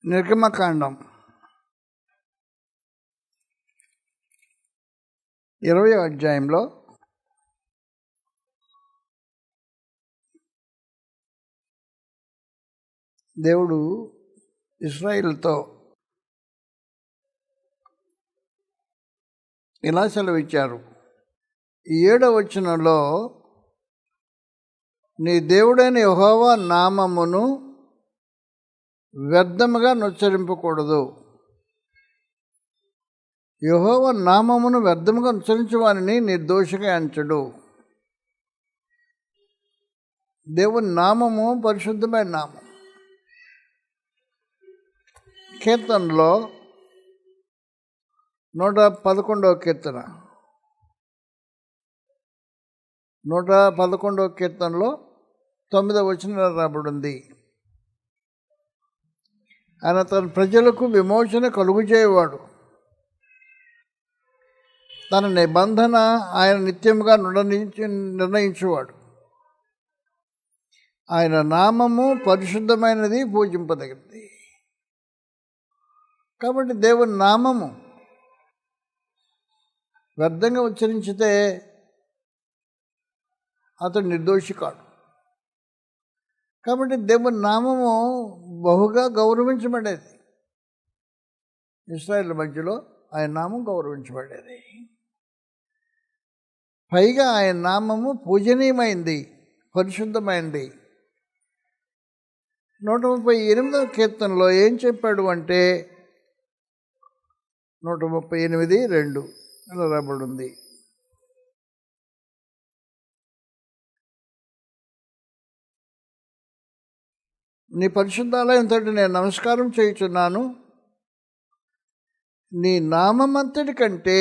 నిర్గమకాండం 20వ అధ్యాయంలో దేవుడు ఇశ్రాయేలుతో ఇలా సెలవిచ్చారు. 7వ వచనంలో, నీ దేవుడైన యెహోవా నామమును వ్యర్థముగా నుచ్చరింపకూడదు. యెహోవా నామమును వ్యర్థముగా ఉచ్చరించు వారిని నిర్దోషిగా ఎంచడు. దేవుని నామము పరిశుద్ధమైన నామం. కీర్తనలో 111వ కీర్తన 111వ కీర్తనలో 9వ వచనంలో రాబడింది, ఆయన తన ప్రజలకు విమోచన కలుగుచేయవాడు. తన నిబంధన ఆయన నిత్యముగా నిర్ణయించేవాడు. ఆయన నామము పరిశుద్ధమైనది, పూజింపదగినది. కాబట్టి దేవుని నామము వ్యర్థంగా ఉచ్చరించితే అతడు నిర్దోషి కాడు. కాబట్టి దేవుని నామము బహుగా గౌరవించబడేది. ఇశ్రాయేలు మధ్యలో ఆయన నామం గౌరవించబడేది. పైగా ఆయన నామము పూజనీయమైంది, పరిశుద్ధమైంది. 138వ కీర్తనలో ఏం చెప్పాడు అంటే 138:2 ఇలా రాబడి ఉంది, నీ పరిశుద్ధాలయం తోటి నేను నమస్కారం చేయుచున్నాను. నీ నామమంతటి కంటే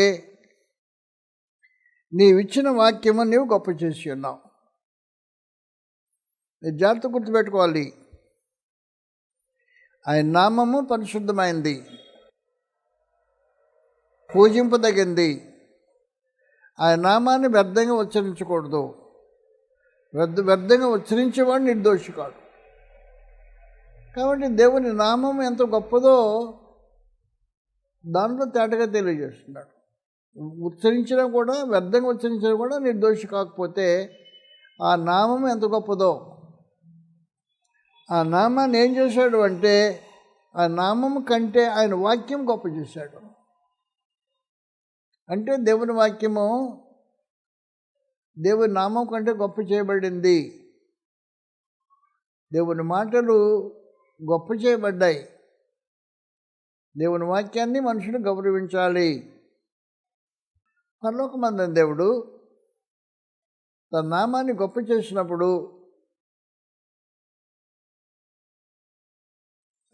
నీవిచ్చిన వాక్యము నీవు గొప్ప చేసి ఉన్నావు. జాగ్రత్త గుర్తుపెట్టుకోవాలి. ఆయన నామము పరిశుద్ధమైంది, పూజింపదగింది. ఆయన నామాన్ని వ్యర్థంగా ఉచ్చరించకూడదు. వ్యర్థంగా ఉచ్చరించేవాడు నిర్దోషి కాడు. కాబట్టి దేవుని నామం ఎంత గొప్పదో దాంట్లో తేటగా తెలియజేస్తున్నాడు. ఉచ్చరించినా కూడా, వ్యర్థంగా ఉచ్చరించినా కూడా నిర్దోషి కాకపోతే ఆ నామం ఎంత గొప్పదో. ఆ నామాన్ని ఏం చేశాడు అంటే, ఆ నామం కంటే ఆయన వాక్యం గొప్ప చేశాడు. అంటే దేవుని వాక్యము దేవుని నామం కంటే గొప్ప చేయబడింది. దేవుని మాటలు గొప్ప చేయబడ్డాయి. దేవుని వాక్యాన్ని మనుషులు గౌరవించాలి. పరలోకమందున్న దేవుడు తన నామాన్ని గొప్ప చేసినప్పుడు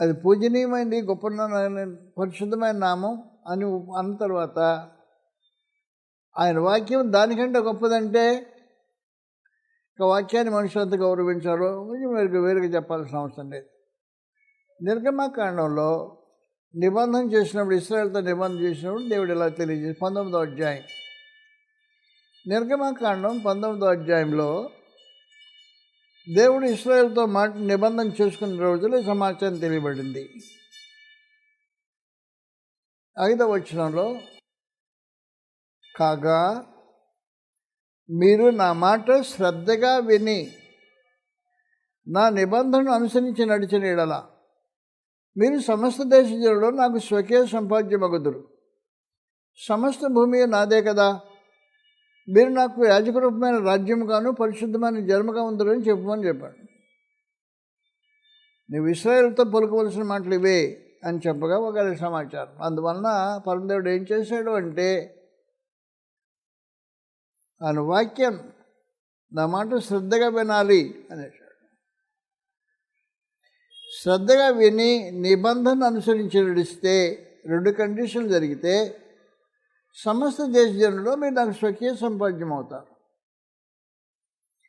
అది పూజనీయమైంది, గొప్ప పరిశుద్ధమైన నామం అని అన్న తర్వాత ఆయన వాక్యం దానికంటే గొప్పదంటే ఇక వాక్యాన్ని మనుషులంతా గౌరవించాలో వేరుగా చెప్పాల్సిన అవసరం లేదు. నిర్గమకాండంలో నిబంధన చేసినప్పుడు, ఇశ్రాయేలుతో నిబంధన చేసినప్పుడు దేవుడు ఇలా తెలియజేసి 19వ అధ్యాయం, నిర్గమకాండం 19వ అధ్యాయంలో దేవుడు ఇశ్రాయేలుతో నిబంధన చేసుకున్న రోజులు ఈ సమాచారం తెలియబడింది. 5వ వచనంలో, కాగా మీరు నా మాట శ్రద్ధగా విని నా నిబంధనను అనుసరించి నడిచిన యెడల మీరు సమస్త దేశజనులలో నాకు స్వకీయ సంపాద్యమగుదురు. సమస్త భూమి నాదే కదా. మీరు నాకు యాజకరూపమైన రాజ్యముగాను పరిశుద్ధమైన జన్మగా ఉందరని చెప్పమని చెప్పాడు. నువ్వు ఇశ్రాయేలుతో పలుకోవలసిన మాటలు ఇవే అని చెప్పగా ఒక సమాచారం. అందువలన పరమదేవుడు ఏం చేశాడు అంటే, ఆయన వాక్యం నా మాట శ్రద్ధగా వినాలి అనేసాడు. శ్రద్ధగా విని నిబంధన అనుసరించి నడిస్తే 2 కండిషన్లు జరిగితే సమస్త దేశ జనుల్లో మీరు నాకు స్వకీయ సంపాద్యం అవుతారు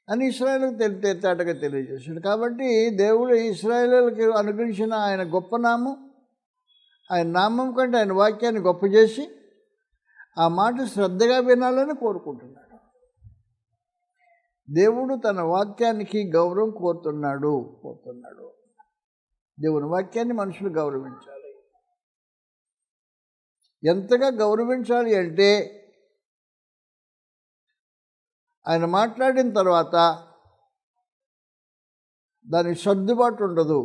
అని ఇశ్రాయేలుకు తేటగా తెలియజేశాడు. కాబట్టి దేవుడు ఇశ్రాయేలుకి అనుగ్రహించిన ఆయన గొప్ప నామం, ఆయన నామం కంటే ఆయన వాక్యాన్ని గొప్ప చేసి ఆ మాట శ్రద్ధగా వినాలని కోరుకుంటున్నాడు. దేవుడు తన వాక్యానికి గౌరవం కోరుతున్నాడు. దేవుని వాక్యాన్ని మనుషులు గౌరవించాలి. ఎంతగా గౌరవించాలి అంటే ఆయన మాట్లాడిన తర్వాత దానికి సర్దుబాటు ఉండదు.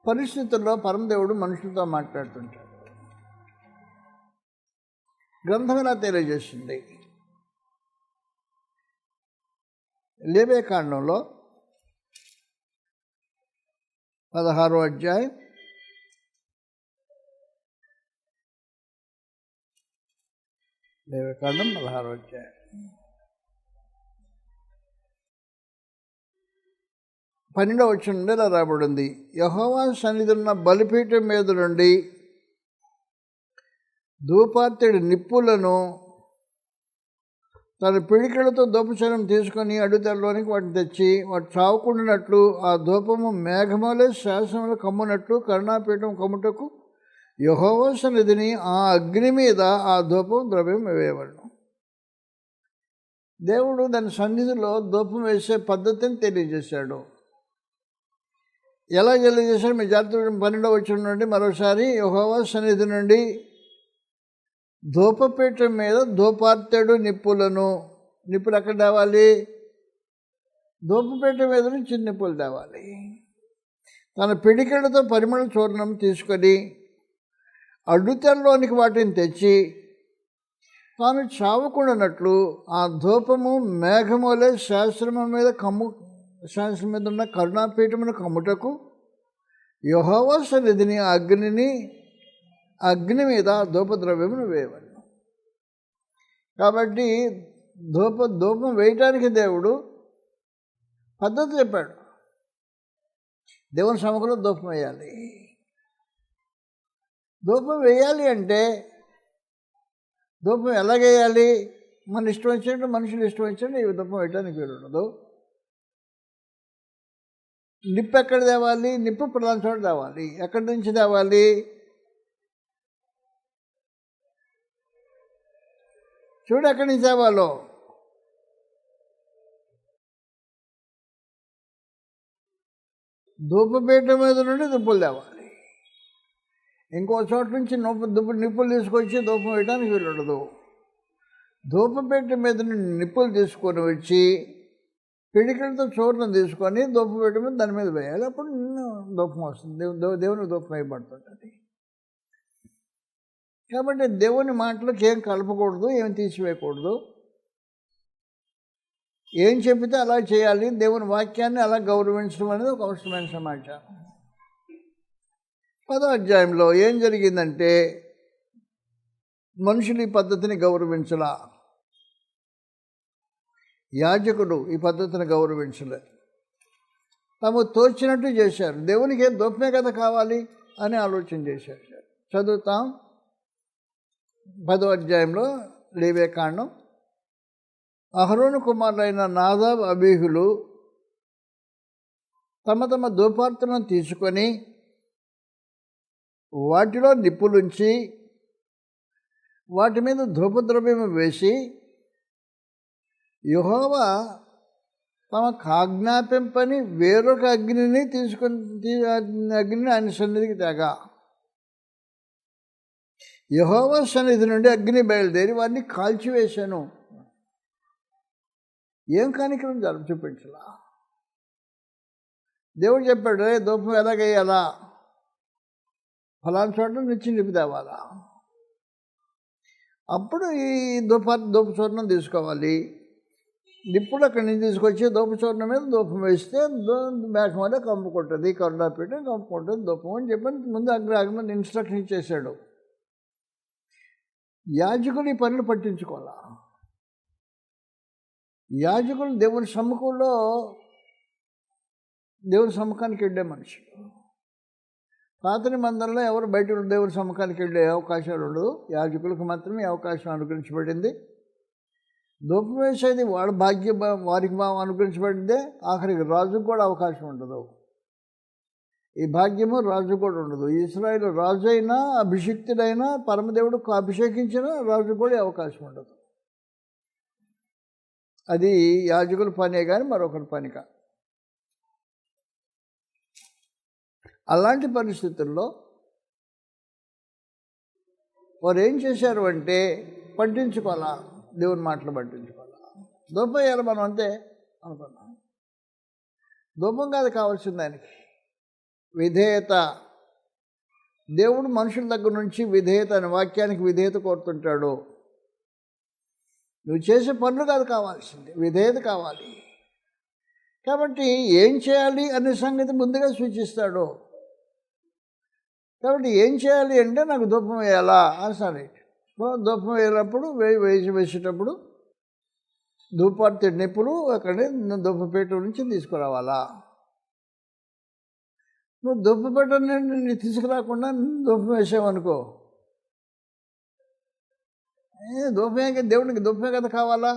పరిస్థితుల్లో పరమదేవుడు మనుషులతో మాట్లాడుతుంటాడు. గ్రంథం ఇలా తెలియజేస్తుంది. లేవియకాండంలో 16వ అధ్యాయం 16వ అధ్యాయం 12వ వచనం నుండి ఇలా రాబడింది. యెహోవా సన్నిధిన్న బలిపీఠం మీద నుండి ధూపార్తెడి నిప్పులను తన పిడికిళ్లతో ధూపచనం తీసుకొని అడుగుతల్లోనికి వాటిని తెచ్చి వాటి చావుకుండినట్లు ఆ ధూపము మేఘములే శాసనములు కమ్మునట్లు కరుణాపీఠం కమ్ముటకు యెహోవా సన్నిధిని ఆ అగ్ని మీద ఆ ధూపం ద్రవ్యం వేయబడను. దేవుడు దాని సన్నిధిలో ధూపం వేసే పద్ధతిని తెలియజేశాడు. ఎలా తెలియజేశాడు? మీ జాగ్రత్త 12వ వచనం నుండి మరోసారి, యెహోవా సన్నిధి నుండి ధూపపీఠం మీద ధూపార్తెడు నిప్పులను, నిప్పులు ఎక్కడ తేవాలి? ధూపపీఠం మీద నుంచి నిప్పులు తేవాలి. తన పిడికిళ్లతో పరిమళ చూర్ణం తీసుకొని అడ్డుతెరలోనికి వాటిని తెచ్చి తాను చావకుండానట్లు ఆ ధూపము మేఘములే శాస్త్రం మీద ఉన్న కరుణాపీఠమును కమ్ముటకు యెహోవా సన్నిధిని అగ్ని మీద ధూపద్రవ్యమును వేయవలెను. కాబట్టి ధూపం వేయటానికి దేవుడు పద్ధతి చెప్పాడు. దేవుని సముఖంలో ధూపం వేయాలి. ధూపం వేయాలి అంటే ధూపం ఎలాగేయాలి? మన ఇష్టం వచ్చినట్టు, మనుషులు ఇష్టం వచ్చినట్టు ఈ ధూపం వేయడానికి వీలు ఉండదు. నిప్పు ఎక్కడ తేవాలి? నిప్పు ప్రధాన చోట తేవాలి. ఎక్కడి నుంచి తేవాలి? చూడు ఎక్కడి నుంచి తేవాలో. ధూపపీఠం మీద నుండి నిప్పులు తేవాలి. ఇంకో చోట నుంచి నిప్పులు తీసుకొచ్చి ధూపం వేయడానికి వీలు ఉండదు. ధూపపీఠం మీద నుండి నిప్పులు తీసుకొని వచ్చి పిడికిలతో చూర్ణం తీసుకొని ధూపపీఠం మీద దాని మీద వేయాలి. అప్పుడు ధూపం వస్తుంది. దేవునికి ధూపం వేయబడుతుంటుంది. కాబట్టి దేవుని మాటలకు ఏం కలపకూడదు, ఏం తీసివేయకూడదు. ఏం చెబితే అలా చేయాలి. దేవుని వాక్యాన్ని అలా గౌరవించడం అనేది ఒక అవసరమైన సమాచారం. 10వ అధ్యాయంలో ఏం జరిగిందంటే, మనుషులు ఈ పద్ధతిని గౌరవించలా. యాజకుడు ఈ పద్ధతిని గౌరవించలే. తాము తోచినట్టు చేశారు. దేవునికి ఏం ధూపమే కదా కావాలి అని ఆలోచన చేశారు. చదువుతాం 10వ అధ్యాయంలో లేవియకాండం. అహరోను కుమారులైన నాదాబ్, అబీహులు తమ తమ ధూపార్తలను తీసుకొని వాటిలో నిప్పులుంచి వాటి మీద ధూపద్రవ్యం వేసి యెహోవా తమకు ఆజ్ఞాపింపని వేరొక అగ్నిని అగ్నిని ఆయన సన్నిధికి తేగా యెహోవా సన్నిధి నుండి అగ్ని బయలుదేరి వారిని కాల్చివేశాను. ఏం కానికరం చూపించలా. దేవుడు చెప్పాడు, ధూపం ఎలాగేయాలా? ఫలానా చోట నుంచి నిప్పు తేవాలా. అప్పుడు ఈ ధూప చూర్ణం తీసుకోవాలి. నిప్పులు అక్కడి నుంచి తీసుకొచ్చి ధూప చూర్ణం మీద ధూపం వేస్తే మేఘం వల్ల కమ్ముకుంటుంది, కరుణాపీఠం కమ్ముకుంటుంది ధూపం అని చెప్పని ముందు అగ్ని ఇన్స్ట్రక్షన్ ఇచ్చేసాడు. యాజకులు ఈ పనులు పట్టించుకోవాలా. యాజకులు దేవుని సమ్ముఖంలో దేవుని సమ్ముఖానికి వెళ్ళే మనుషులు. పాత నిబంధనలో ఎవరు బయట దేవుని సమ్ముఖానికి వెళ్ళే అవకాశాలు ఉండదు. యాజకులకు మాత్రమే అవకాశం అనుగ్రహించబడింది. ధూపం వేసేది వారికి అనుగ్రహించబడిందే. ఆఖరికి రాజుకు కూడా అవకాశం ఉండదు. ఈ భాగ్యము రాజు కూడా ఉండదు. ఇశ్రాయేలు రాజు అయినా అభిషిక్తుడైనా పరమదేవుడు అభిషేకించినా రాజు కూడా అవకాశం ఉండదు. అది యాజకుల పనే కానీ మరొకరి పని కాదు. అలాంటి పరిస్థితుల్లో వారు ఏం చేశారు అంటే పట్టించుకోవాలా, దేవుని మాటలు పట్టించుకోవాలా. ధూపం వేయాలి మనం అంతే అనుకున్నాం. ధూపం కాదు కావాల్సింది దానికి విధేయత. దేవుడు మనుషుల దగ్గర నుంచి విధేయత అనే వాక్యానికి విధేయత కోరుతుంటాడు. నువ్వు చేసే పనులు కాదు కావాల్సింది, విధేయత కావాలి. కాబట్టి ఏం చేయాలి అనే సంగతి ముందుగా సూచిస్తాడు. కాబట్టి ఏం చేయాలి అంటే నాకు ధూపం వేయాలా అని సరే. ధూపం వేసినప్పుడు వేసేటప్పుడు ధూపార్తి నిప్పులు అక్కడే ధూపపేట నుంచి తీసుకురావాలా. నువ్వు ధూపపేట నుండి తీసుకురాకుండా ధూపం వేసావనుకో, ధూపమే, దేవునికి ధూపమే కదా కావాలా.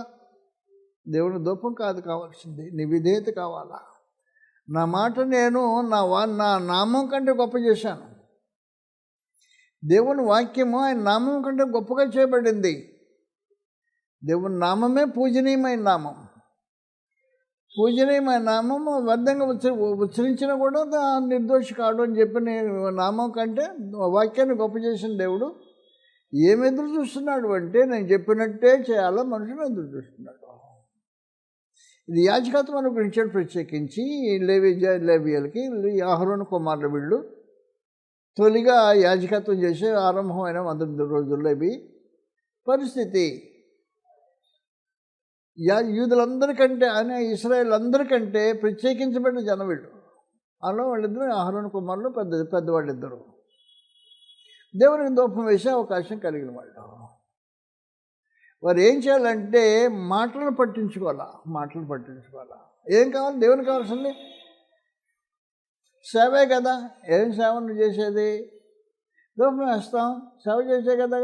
దేవుని ధూపం కాదు కావాల్సింది, నీ విధేయత కావాలా. నా మాట నేను నా నామం కంటే గొప్ప చేశాను. దేవుని వాక్యము ఆయన నామం కంటే గొప్పగా చేయబడింది. దేవుని నామమే పూజనీయమైన నామం. పూజనీయమైన నామం వ్యర్థంగా ఉచ్చరించినా కూడా నిర్దోషి కాడు అని చెప్పిన నామం కంటే వాక్యాన్ని గొప్ప చేసిన దేవుడు ఏమి ఎదురు చూస్తున్నాడు అంటే నేను చెప్పినట్టే చేయాలా మనుషులు ఎదురు చూస్తున్నాడు. ఇది యాజకత్వం అనుగ్రహించాడు. ప్రత్యేకించి లేవియలకి అహరోను కుమారులు వీళ్ళు తొలిగా యాజకత్వం చేసే ఆరంభమైన 100 రోజుల్లో ఇవి పరిస్థితి. యూదులందరికంటే అనే ఇశ్రాయేల్ అందరికంటే ప్రత్యేకించబడిన జనం వీళ్ళు. అలా వాళ్ళిద్దరు అహరోను కుమారులు పెద్దవాళ్ళిద్దరు దేవునికి ధూపం వేసే అవకాశం కలిగిన వాళ్ళు. వారు ఏం చేయాలంటే మాటలను పట్టించుకోవాలా. ఏం కావాలి? దేవునికి కావాల్సింది సేవే కదా. ఏం సేవ నువ్వు చేసేది? ధూపం వేస్తాం, సేవ చేసే కదా.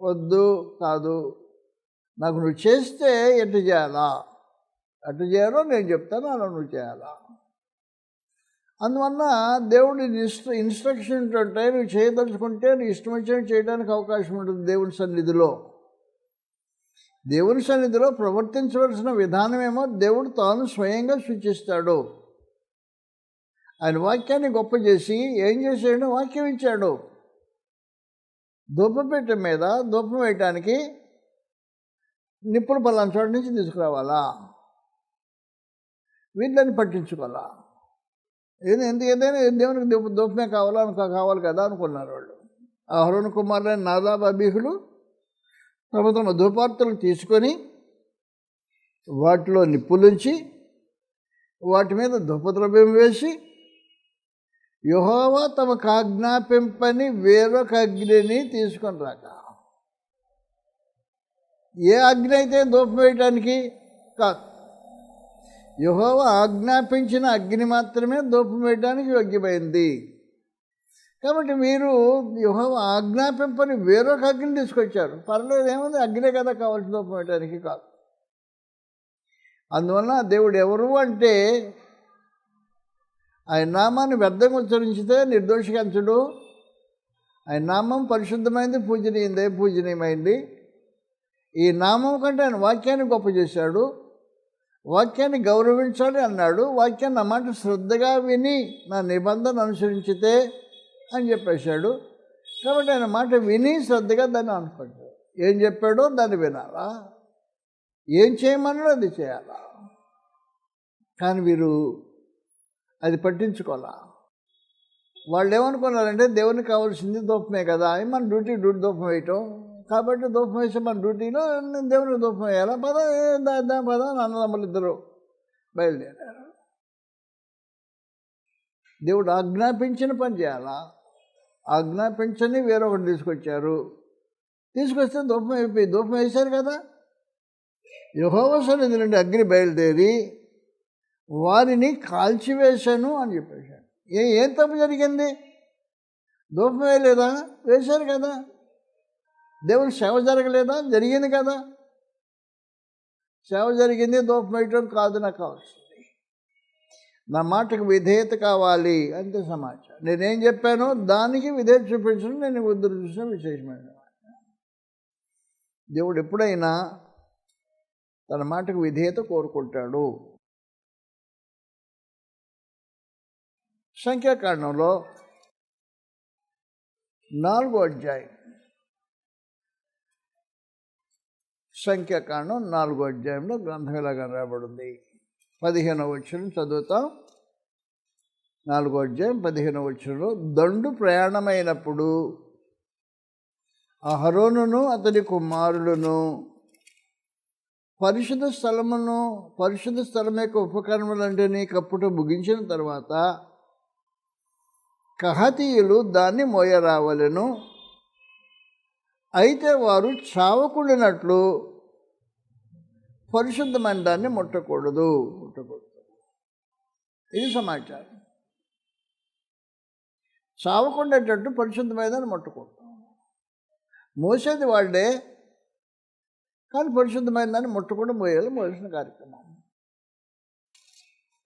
వద్దు కాదు, నాకు నువ్వు చేస్తే ఎటు చేయాలా, అటు చేయాలో నేను చెప్తాను, అలా నువ్వు చేయాలా. అందువల్ల దేవుడి ఇన్స్ట్రక్షన్ ఉంటే నువ్వు చేయదలుచుకుంటే నీ ఇష్టం వచ్చినట్టు చేయడానికి అవకాశం ఉంటుంది. దేవుని సన్నిధిలో ప్రవర్తించవలసిన విధానమేమో దేవుడు తాను స్వయంగా సూచిస్తాడు. ఆయన వాక్యాన్ని గొప్ప చేసి ఏం చేశాడు? వాక్యం ఇచ్చాడు. ధూపపీఠ మీద ధూపం వేయటానికి నిప్పులు పలానా చోట నుంచి తీసుకురావాలా, వీళ్ళని పట్టించుకోవాలా. ఏదైనా దేవునికి ధూపమే కావాలి కదా అనుకున్నారు వాళ్ళు. అహరోను కుమారులైన నాదాబు అబీహులు తమ ధూపార్తులను తీసుకొని వాటిలో నిప్పులుంచి వాటి మీద ధూపద్రవ్యం వేసి యెహోవా తమకు ఆజ్ఞాపింపని వేరొక అగ్నిని తీసుకొని రాక. ఏ అగ్ని అయితే ధూపం వేయటానికి కాదు, యెహోవా ఆజ్ఞాపించిన అగ్ని మాత్రమే ధూపం వేయడానికి యోగ్యమైంది. కాబట్టి మీరు యెహోవా ఆజ్ఞాపింపని వేరొక అగ్ని తీసుకొచ్చారు. పర్లేదు, ఏముంది, అగ్నే కదా కావాల్సిన ధూపం వేయటానికి కాదు. అందువల్ల దేవుడు ఎవరు అంటే ఆయన నామాన్ని వ్యర్థంగా ఉచ్చరించితే నిర్దోషించడు. ఆయన నామం పరిశుద్ధమైంది, పూజనీయమైంది. ఈ నామం కంటే ఆయన వాక్యాన్ని గొప్ప చేశాడు. వాక్యాన్ని గౌరవించాలి అన్నాడు. వాక్యాన్ని నా మాట శ్రద్ధగా విని నా నిబంధన అనుసరించితే అని చెప్పేశాడు. కాబట్టి ఆయన మాట విని శ్రద్ధగా దాన్ని అనుకుంటాడు. ఏం చెప్పాడో దాన్ని వినాలా, ఏం చేయమన్నాడో అది చేయాలా. కానీ వీరు అది పట్టించుకోవాలా. వాళ్ళు ఏమనుకున్నారంటే దేవునికి కావాల్సింది ధూపమే కదా అని మన డ్యూటీ ధూపం వేయటం. కాబట్టి ధూపం వేసి మన డ్యూటీలో దేవునికి ధూపం వేయాలా, పద అన్నదమ్ములు ఇద్దరు బయలుదేరారు. దేవుడు ఆజ్ఞాపించిన పని చేయాలా, ఆజ్ఞాపించని వేరొకటి తీసుకొస్తే ధూపం అయిపోయి ధూపం వేశారు కదా. యెహోవా సన్నిధి నుండి అగ్ని బయలుదేరి వారిని కాల్చివేశాను అని చెప్పేశాడు. ఏం తప్పు జరిగింది? ధూపం వేయలేదా? వేశారు కదా. దేవుని సేవ జరగలేదా? జరిగింది కదా. సేవ జరిగింది, ధూపం వేయటం కాదు నాకు కావాల్సింది. నా మాటకు విధేయత కావాలి అంతే సమాచారం. నేనేం చెప్పానో దానికి విధేయత చూపించడం నేను ఎదురు చూసిన విశేషమైన. దేవుడు ఎప్పుడైనా తన మాటకు విధేయత కోరుకుంటాడు. సంఖ్యాకాండంలో 4వ అధ్యాయం, సంఖ్యాకాండం 4వ అధ్యాయంలో గ్రంథం ఇలాగా రాబడింది. 15వ వచనం చదువుతాం. 4వ అధ్యాయం 15వ వచనంలో, దండు ప్రయాణమైనప్పుడు అహరోనును అతని కుమారులను పరిశుద్ధ స్థలం యొక్క ఉపకరణములంటిని కప్పుట ముగించిన తర్వాత కహాతీయులు దాన్ని మోయరావలెను. అయితే వారు చావకుండినట్లు పరిశుద్ధమైన దాన్ని ముట్టకూడదు. ఇది సమాచారం. చావకుండేటట్టు పరిశుద్ధమైన దాన్ని ముట్టకూడదు. మోసేది వాళ్ళే, కానీ పరిశుద్ధమైన దాన్ని ముట్టకుండా మోయాల్సిన కార్యక్రమం.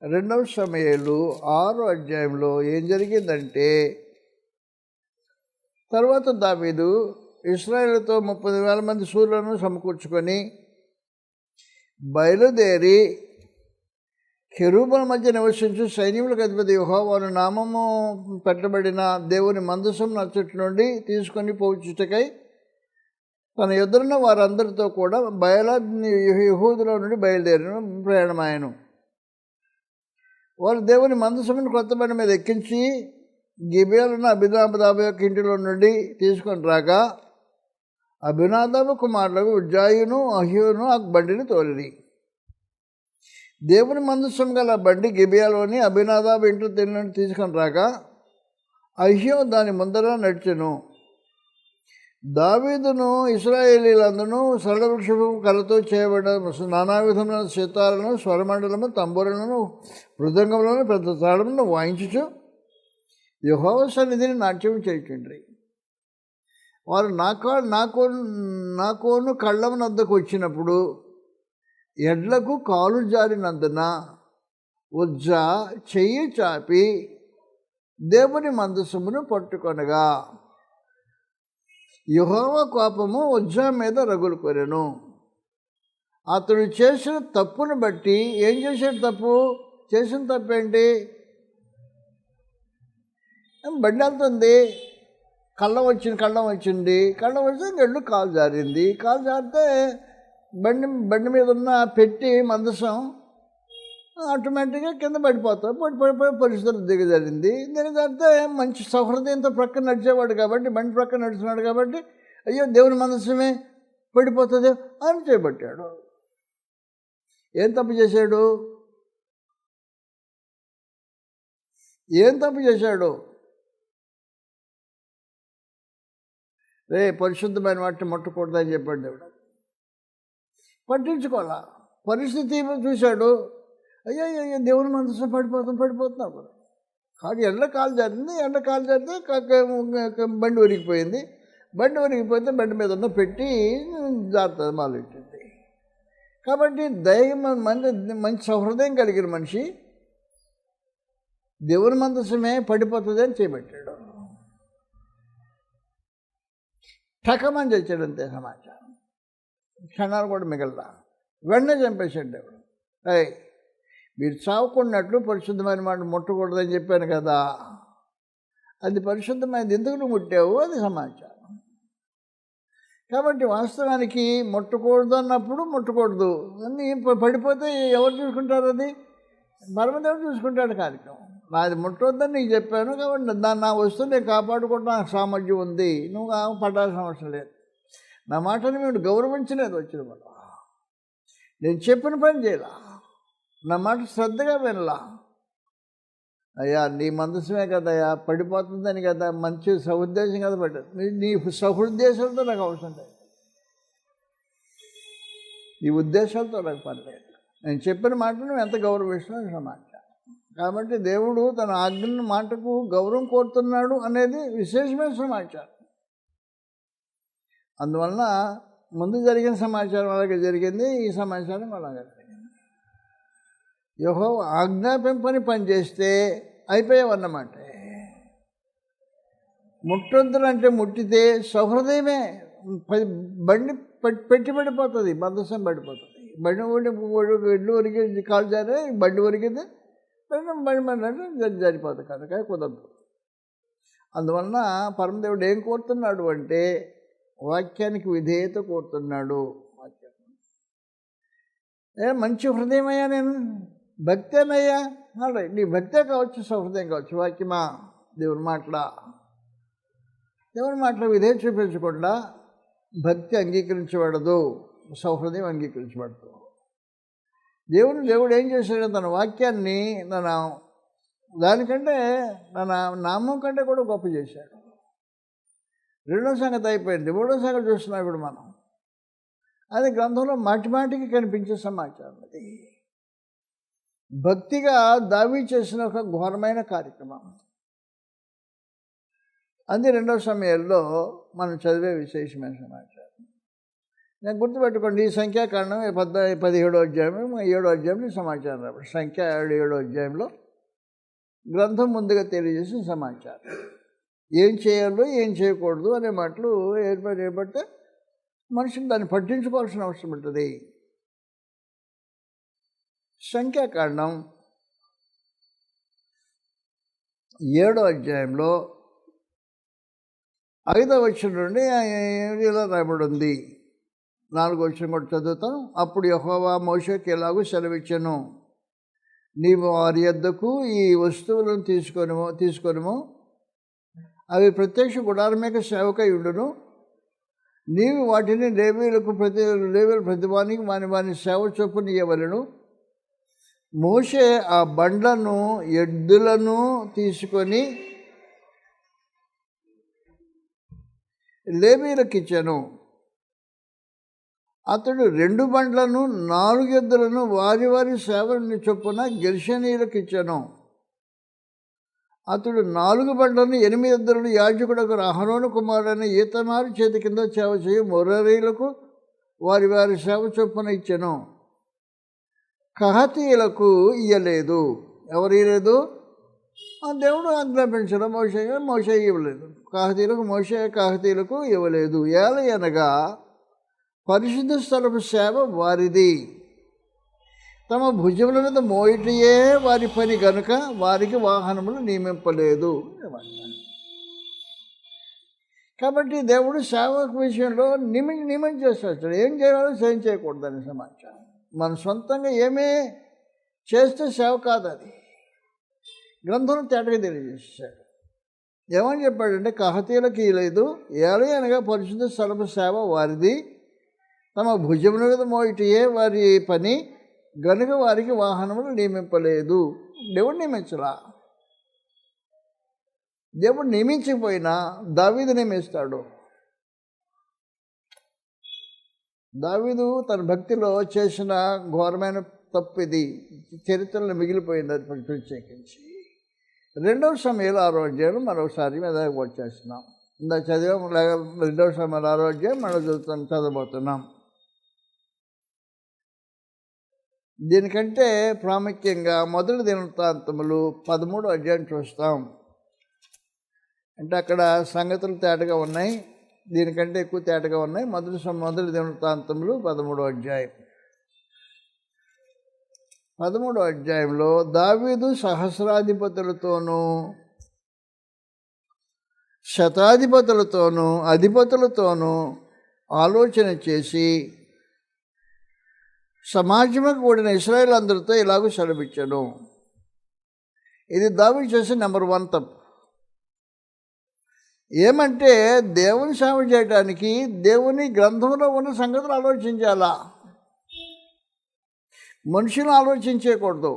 2వ సమూయేలు 6వ అధ్యాయంలో ఏం జరిగిందంటే, తర్వాత దావీదు ఇశ్రాయేలుతో 30,000 మంది శూరులను సమకూర్చుకొని బయలుదేరి కెరూబుల మధ్య నివసించు సైన్యములకు అధిపతి యెహోవా నామము పెట్టబడిన దేవుని మందసం అచ్చటి నుండి తీసుకొని పోవుచుటకై తన ఎదురున్న వారందరితో కూడా యెహూదులో నుండి బయలుదేరిన ప్రయాణమాయను. వారు దేవుని మందసమును కొత్త బండి మీద ఎక్కించి గిబియాలోని అబినాదాబు యొక్క ఇంటిలో నుండి తీసుకొని రాగా అబినాదాబు కుమారులకు ఉజ్జాయును అహ్యోను ఆ బండిని తోలిరి. దేవుని మందసం గల బండి గిబియాలోని అబినాదాబు ఇంట్లో నుండి తీసుకొని రాగా అహ్యో దాని ముందర నడిచెను. దావీదును ఇశ్రాయేలీలందరూ సరళవృక్షపు కర్రతో చేయబడిన నానా విధముల సితాలను, స్వరమండలము, తంబూరలను, మృదంగములను, పెద్ద తాళములను వాయించుచు యెహోవా సన్నిధిని నాట్యం చేయుచుండ్రి. వారు నాకోను కళ్ళమునద్దకు వచ్చినప్పుడు ఎడ్లకు కాలు జారినందున ఉజ్జా చెయ్యి చాపి దేవుని మందసమును పట్టుకొనగా యెహోవా కోపము ఉజ్జా మీద రగులు కొరెను. అతడు చేసిన తప్పును బట్టి ఏం చేశాడు? చేసిన తప్పేంటి? బండి వెళ్తుంది, కళ్ళం వచ్చింది, ఎడ్లు కాలు జారింది. కాలు జారితే బండి మీద ఉన్న పెట్టి మందసం ఆటోమేటిక్గా కింద పడిపోయి పరిస్థితులు దిగజారింది. దిగజారితే మంచి సౌహృదయంతో ప్రక్కన నడిచేవాడు కాబట్టి, బండి ప్రక్కన నడుస్తున్నాడు కాబట్టి, అయ్యో దేవుని మనస్సమే పడిపోతుంది అని చేపట్టాడు. ఏం తప్పు చేశాడు? పరిశుద్ధమైన వాటిని ముట్టకూడదని చెప్పాడు దేవుడు. పట్టించుకోవాలా. పరిస్థితి చూశాడు, అయ్యో దేవుని మనసు పడిపోతున్నావు. కానీ ఎండ కాలు జారితే బండి ఒరిగిపోయింది. బండి ఒరిగిపోతే బండి మీద ఉన్న పెట్టి జారుతుంది, మొదలెట్టింది. కాబట్టి మంచి సౌహృదయం కలిగిన మనిషి దేవుని మందసమే పడిపోతుంది అని చేపట్టాడు. టకమని చచ్చాడు, అంతే సమాచారం. క్షణాలు కూడా మిగలదా, వెంటనే చంపేశాడు దేవుడు. మీరు చావుకున్నట్లు పరిశుద్ధమైన మాట ముట్టకూడదని చెప్పాను కదా, అది పరిశుద్ధమైనది, ఎందుకు నువ్వు ముట్టావు? అది సమాచారం. కాబట్టి వాస్తవానికి ముట్టకూడదు అన్నప్పుడు ముట్టకూడదు అని పడిపోతే ఎవరు చూసుకుంటారు? అది పరమదేవుడు చూసుకుంటాడు కార్యక్రమం. నాది ముట్టవద్దని నీకు చెప్పాను కాబట్టి నా వస్తువు నేను కాపాడుకుంటా, నాకు సామర్థ్యం ఉంది, నువ్వు పడాల్సిన అవసరం లేదు. నా మాటని మీరు గౌరవించలేదు. వచ్చిన వాళ్ళు నేను చెప్పిన పని చేయాల, నా మాట శ్రద్ధగా వినలా. అయ్యా నీ మందసమే కదయ్యా, పడిపోతుందని కదా, మంచి సహృద్దేశం కదా పడ్డది. నీ సహృద్దేశాలతో నాకు అవసరం లేదు, నీ ఉద్దేశాలతో నాకు పర్లేదు. నేను చెప్పిన మాట నువ్వు ఎంత గౌరవిస్తున్నావు సమాచారం. కాబట్టి దేవుడు తన ఆజ్ఞ మాటకు గౌరవం కోరుతున్నాడు అనేది విశేషమైన సమాచారం. అందువలన ముందు జరిగిన సమాచారం అలాగే జరిగింది, ఈ సమాచారం అలాగే జరిగింది. యెహోవా ఆజ్ఞాపింపని పని చేస్తే అయిపోయావన్నమాట. ముట్టొద్దులు అంటే ముట్టితే సహృదయమే, బండి పడిపోతుంది, మందసం పడిపోతుంది. బండి ఎడ్లు ఒరిగి కాలు జారే, బండి ఒరిగింది, జరిపోతుంది కనుక కుదరదు. అందువలన పరమదేవుడు ఏం కోరుతున్నాడు అంటే వాక్యానికి విధేయత కోరుతున్నాడు. మంచి హృదయమయ్యా, నేను భక్తేనయ్యా, నీ భక్తే కావచ్చు, సహృదయం కావచ్చు, వాక్యమా దేవుని మాటలో విధేయత చూపించకుండా భక్తి అంగీకరించబడదు, సౌహృదయం అంగీకరించబడదు. దేవుడు ఏం చేశాడు, తన వాక్యాన్ని దానికంటే తన నామం కంటే కూడా గొప్ప చేశాడు. రెండో సంగతి అయిపోయింది, మూడో సంగతి చూస్తున్నాం ఇప్పుడు మనం. అది గ్రంథంలో మాటిమాటికి కనిపించే సమాచారం. అది భక్తిగా దావీదు చేసిన ఒక ఘోరమైన కార్యక్రమం. అది రెండవ సమయంలో మనం చదివే విశేషమైన సమాచారం. నేను గుర్తుపెట్టుకోండి, ఈ సంఖ్యాకాండం 17వ అధ్యాయం 7వ అధ్యాయంలో సమాచారం రాబడి. సంఖ్య 7వ అధ్యాయంలో గ్రంథం ముందుగా తెలియజేసిన సమాచారం. ఏం చేయాలో ఏం చేయకూడదు అనే మాటలు ఏర్పడితే మనిషిని దాన్ని పట్టించుకోవాల్సిన అవసరం ఉంటుంది. సంఖ్యాకాండం 7వ అధ్యాయంలో 5వ వచనం నుండి ఇలా రాబడి ఉంది. 4వ వచనం కూడా చదువుతాం. అప్పుడు యెహోవా మోషేకి ఎలాగూ సెలవిచ్చెను, నీవు వారి యొద్దకు ఈ వస్తువులను తీసుకొనుము, అవి ప్రత్యక్ష గుడారం యొక్క సేవకై ఉండును. నీవు వాటిని లేవీయుల ప్రతివానికి వాని సేవ చొప్పున ఇయ్యవలెను. మోషే ఆ బండ్లను ఎద్దులను తీసుకొని లేవీయులకు ఇచ్చాను. అతడు 2 బండ్లను 4 ఎద్దులను వారి వారి సేవని చొప్పున గెర్షనీయులకు ఇచ్చాను. అతడు 4 బండ్లను 8 ఎద్దులను యాజకుడకు అహరోను కుమారుడైన ఈతమారు చేతి కింద సేవ చేయి మొరరీలకు వారి వారి సేవ చొప్పున ఇచ్చాను. కహతీయులకు ఇయ్యలేదు. ఎవరు ఇయ్యలేదు? దేవుడు ఆజ్ఞాపించడం. మోషే ఇవ్వలేదు. కహతీయులకు ఇవ్వలేదు. ఏలయనగా పరిశుద్ధ స్థలపు సేవ వారిది, తమ భుజముల మీద మోయిటయే వారి పని గనుక వారికి వాహనములు నియమింపలేదు. కాబట్టి దేవుడు సేవకు విషయంలో నియమం చేస్తాడు. ఏం చేయాలో ఏం చేయకూడదని సమాచారం. మన సొంతంగా ఏమీ చేస్తే సేవ కాదు. అది గ్రంథంలో తేటగా తెలియజేశాడు. ఏమని చెప్పాడంటే కహతీయులకు ఇయ్యలేదు. ఏలయనగా పరిశుద్ధ స్థలపు సేవ వారిది, తమ భుజముల మీద మోయిటయే వారి పని గనుక వారికి వాహనములు నియమింపలేదు. దేవుడు నియమించలా. దేవుడు నియమించకపోయినా దావీదు నియమిస్తాడు. దావీదు తన భక్తిలో చేసిన ఘోరమైన తప్పు ఇది చరిత్రలో మిగిలిపోయింది. అది ప్రత్యేకించి 2వ సమయంలో 6వ అధ్యాయం మరొకసారి మీద వచ్చేస్తున్నాం. ఇందా చదివాం. 2వ సమయంలో 6వ అధ్యాయం మనం చదవబోతున్నాం. దీనికంటే ప్రాముఖ్యంగా మొదటి దినవృత్తాంతములు 13వ అధ్యాయం చూస్తాం. అంటే అక్కడ సంగతులు తేటగా ఉన్నాయి, దీనికంటే ఎక్కువ తేటగా ఉన్నాయి. మొదటి దినవృత్తాంతములు 13వ అధ్యాయం. 13వ అధ్యాయంలో దావీదు సహస్రాధిపతులతోనూ శతాధిపతులతోనూ అధిపతులతోనూ ఆలోచన చేసి సమాజంలో కూడిన ఇశ్రాయేలు అందరితో ఇలాగూ సెలవిచ్చాను. ఇది దావీదు చేసే నెంబర్ 1 తప్పు. ఏమంటే దేవుని సేవ చేయడానికి దేవుని గ్రంథంలో ఉన్న సంగతులు ఆలోచించాలా, మనుషులు ఆలోచించకూడదు.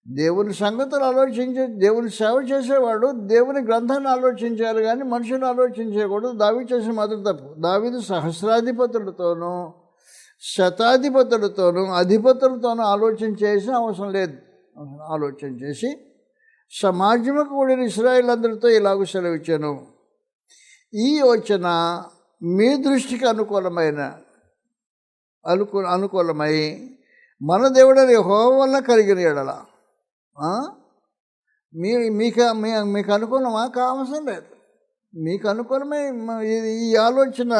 దేవుని సంగతులు దేవుని సేవ చేసేవాడు దేవుని గ్రంథాన్ని ఆలోచించాలి కానీ మనుషులు ఆలోచించకూడదు. దావీదు చేసిన మొదటి తప్పు. దావీదు సహస్రాధిపతులతోనూ శతాధిపతులతోనూ అధిపతులతోనూ ఆలోచన చేసిన అవసరం లేదు. ఆలోచన చేసి సమాజంకు కూడిన ఇశ్రాయేలు అందరితో ఇలాగూ సెలవిచ్చాను. ఈ యోచన మీ దృష్టికి అనుకూలమై మన దేవుడని యెహోవా వల్ల కలిగిన ఎడల మీకు అనుకూలమా? కావసరం లేదు. మీకు అనుకూలమై ఈ ఆలోచన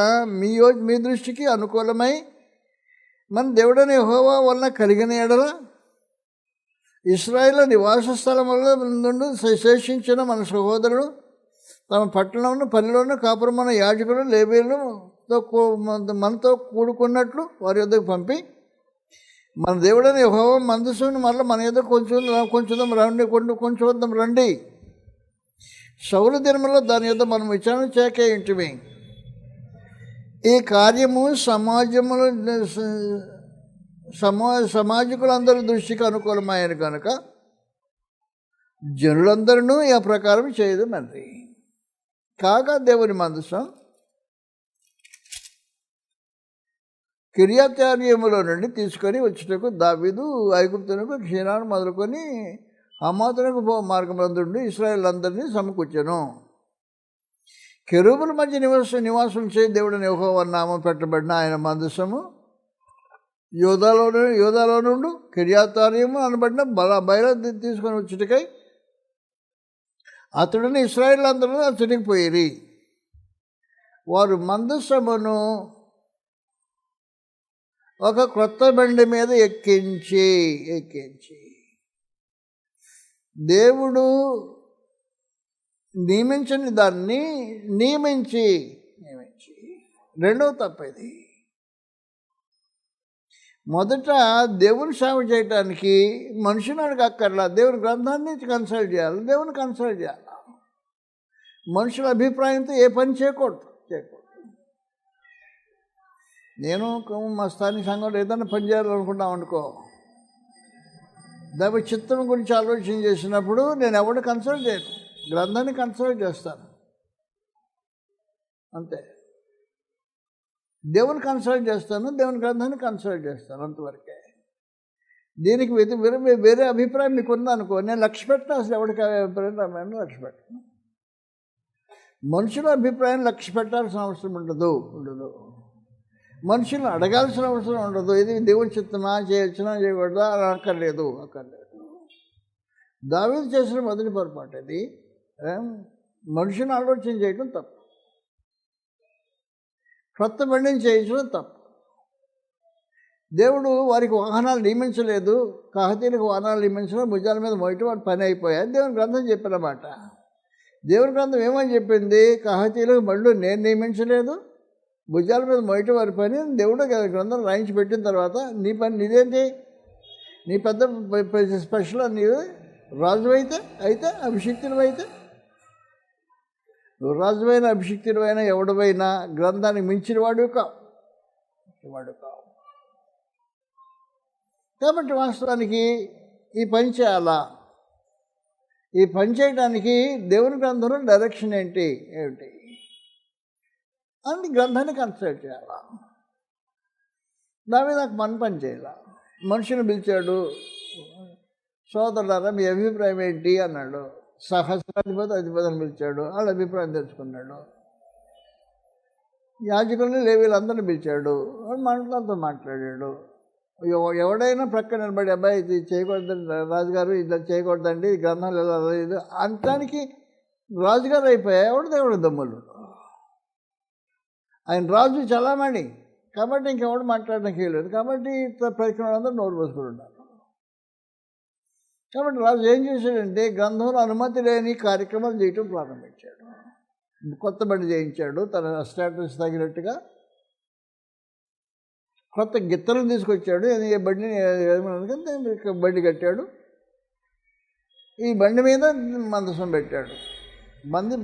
మీ దృష్టికి అనుకూలమై మన దేవుడైన యెహోవా వలన కలిగిన ఎడల ఇశ్రాయేలు నివాస స్థలములో నుండి శేషించిన మన సహోదరుడు తమ పట్టణంలో పల్లెలోనూ కాపురమైన యాజకులు లేవీయులతో మనతో కూడుకున్నట్లు వారి యొద్దకు పంపి మన దేవుడైన యెహోవా మందసుని మరలా మన యొద్ద కొంచెం రండి. సౌలు దినములో దాని యొద్ద మనం విచారణ చేయకే ఇంటిమి. ఈ కార్యము సమాజకులందరి దృష్టికి అనుకూలమైన కనుక జనులందరూ ఈ ప్రకారం చేయదు మరి. కాగా దేవుని మందసం కిర్యత్యారీములో నుండి తీసుకొని వచ్చుటకు దావీదు ఐగుప్తునకు క్షీణాన్ని మొదలుకొని హమాతునకు మార్గమందుండి ఇశ్రాయేల్ అందరినీ సమకూర్చెను. కెరూబుల మధ్య నివాసం చేయి దేవుడిని యెహోవా నామం పెట్టబడిన ఆయన మందసము యోధాలో నుండి కిర్యత్యారీము అనబడిన బయలు తీసుకొని వచ్చుటకై అతడిని ఇశ్రాయేల్ అందరూ అతడికి పోయిరి. వారు మందసమును ఒక క్రొత్త బండి మీద ఎక్కించి దేవుడు నియమించని దాన్ని నియమించి రెండవ తప్పది. మొదట దేవుని సేవ చేయటానికి మనుషుని అడగక్కర్లా, దేవుని గ్రంథాన్ని కన్సల్ట్ చేయాలి, దేవుని కన్సల్ట్ చేయాలి. మనుషుల అభిప్రాయంతో ఏ పని చేయకూడదు. నేను మా స్థానిక సంఘంలో ఏదైనా పని చేయాలనుకుంటాం అనుకో, దైవ చిత్తం గురించి ఆలోచన చేసినప్పుడు నేను ఎవరిని కన్సల్ట్ చేయను, గ్రంథాన్ని కన్సల్ట్ చేస్తాను అంతే. దేవుని కన్సల్ట్ చేస్తాను, దేవుని గ్రంథాన్ని కన్సల్ట్ చేస్తాను అంతవరకే. దీనికి వేరే అభిప్రాయం మీకు ఉందనుకో, నేను లక్ష్య పెట్టను. అసలు ఎవరికి అభిప్రాయం లక్ష్య పెట్టను. మనుషుల అభిప్రాయం లక్ష్య పెట్టాల్సిన అవసరం ఉండదు. మనుషులను అడగాల్సిన అవసరం ఉండదు. ఇది దేవుని చిత్తమా, చేయొచ్చునా, చేయకూడదా అని అక్కర్లేదు. దావీదు చేసిన మొదటి పొరపాటు అది. మనుషుని ఆలోచన చేయడం తప్పు, కొత్త బండిని చేయించడం తప్పు. దేవుడు వారికి వాహనాలు నియమించలేదు, కహాతీలకు వాహనాలు నియమించడం, భుజాల మీద మోయటం వాటి పని అయిపోయాయి. దేవుని గ్రంథం చెప్పినమాట. దేవుని గ్రంథం ఏమని చెప్పింది? కహాతీలకు బళ్ళు నేను నియమించలేదు, భుజాల మీద మోయటం వారి పని. దేవుడు గ్రంథం రాయించి పెట్టిన తర్వాత నీ పని నీదేంటి? నీ పెద్ద స్పెషల్ నీవు రాజు అయితే అభిషిక్తుడు అయితే, నువ్వు రాజువైన అభిషిక్తుడైనా ఎవడవైనా గ్రంథానికి మించిన వాడు కావు. కాబట్టి వాస్తవానికి ఈ పని చేయాలా? ఈ పని చేయడానికి దేవుని గ్రంథంలో డైరెక్షన్ ఏమిటి అని గ్రంథాన్ని కన్సల్ట్ చేయాలా. దాని మీద నాకు పని చేయాల. మనుషుని పిలిచాడు, సోదరులారా మీ అభిప్రాయం ఏంటి అన్నాడు. అధిపతిని పిలిచాడు, వాళ్ళ అభిప్రాయం తెలుసుకున్నాడు. యాజకుల్ని లేవీలందరినీ పిలిచాడు, వాడు మాటలతో మాట్లాడాడు. ఎవడైనా ప్రక్క నిలబడి అబ్బాయి ఇది చేయకూడదండి రాజుగారు, ఇలా చేయకూడదండి, గ్రంథాలు ఎలా లేదు అంటానికి రాజుగారు అయిపోయాయి. ఎవడు దమ్ములు, ఆయన రాజు చలామణి కాబట్టి ఇంకెవడు మాట్లాడడానికి లేదు. కాబట్టి ప్రతికులందరూ నోరు పోసుకుని ఉన్నారు. కాబట్టి రాజు ఏం చేశాడంటే గ్రంథంలో అనుమతి లేని కార్యక్రమాలు చేయటం ప్రారంభించాడు. కొత్త బండి చేయించాడు, తన స్టేటస్ తగినట్టుగా కొత్త గిత్తలను తీసుకొచ్చాడు. బండి కట్టాడు, ఈ బండి మీద మందసం పెట్టాడు. మందసం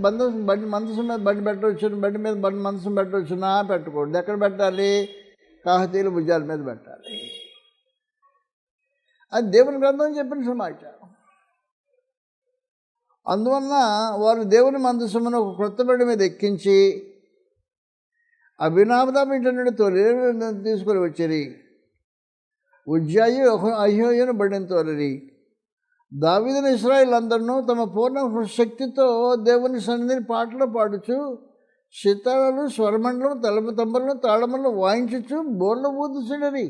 మీద బండి పెట్టవచ్చు, బండి మీద మందసం పెట్టవచ్చునా? పెట్టకూడదు. ఎక్కడ పెట్టాలి? కాహతీలు భుజాల మీద పెట్టాలి. అది దేవుని గ్రంథం చెప్పిన సమాచారం. అందువలన వారు దేవుని మందసమును ఒక క్రొత్త బండి మీద ఎక్కించి అభినాదాబు ఇంటి నుండి తీసుకొని వచ్చిరి. ఉజ్జాయి అహ్యోయును బండిని తోలిరి. దావీదును ఇశ్రాయేలు అందరూ తమ పూర్ణ శక్తితో దేవుని సన్నిధిని పాటలు పాడుచు, సితారాలు, స్వరమండలం, తలంబరలు, తాళములు వాయించుచు బోర్లు ఊదుచుండరి.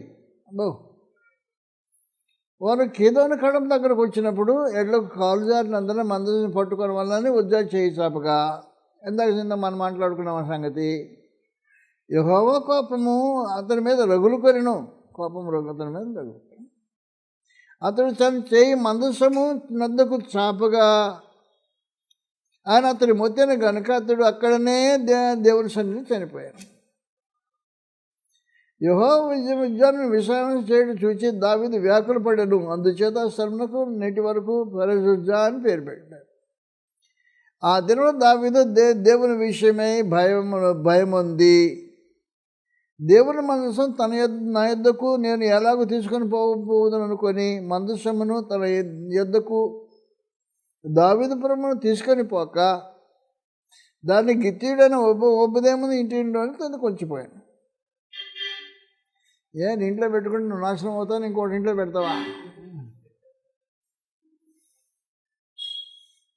వారు కీదోని కడం దగ్గరకు వచ్చినప్పుడు ఎడ్లకు కాలు జారినందున మందసం పట్టుకోవడం వల్లనే ఉజ్జాయి చేయి చాపగా. ఎందాక మనం మాట్లాడుకున్నాం ఆ సంగతి. యెహోవా కోపము అతని మీద రగులుకొనెను. కోపం అతని మీద తగ్గుతుంది. అతడు తన చేయి మందసము నద్దకు చాపగా ఆయన అతడి మొత్తిన గనుక అతడు అక్కడనే దేవుని సన్నిధిని చనిపోయాడు. యెహోవా విజయాన్ని విశ్రాంతి చేయడం చూచి దావీదు వ్యాకుల పడెను. అందుచేత స్థలమునకు నేటి వరకు పెరెజుజ్జా అని పేరు పెట్టాడు. ఆ దినంలో దావీదు దేవుని విషయమై భయముంది. దేవుని మందసం నా యొద్దకు నేను ఎలాగో తీసుకొని పోవద్దని అనుకొని మందసమును తన యొద్దకు దావీదుపురమును తీసుకొని పోక దాన్ని గిత్తీడైన ఒబ్బదేముంది ఇంటిలోని తనకు వచ్చిపోయాను. నీ ఇంట్లో పెట్టుకుంటే నువ్వు నాశనం అవుతావు, ఇంకోటి ఇంట్లో పెడతావా?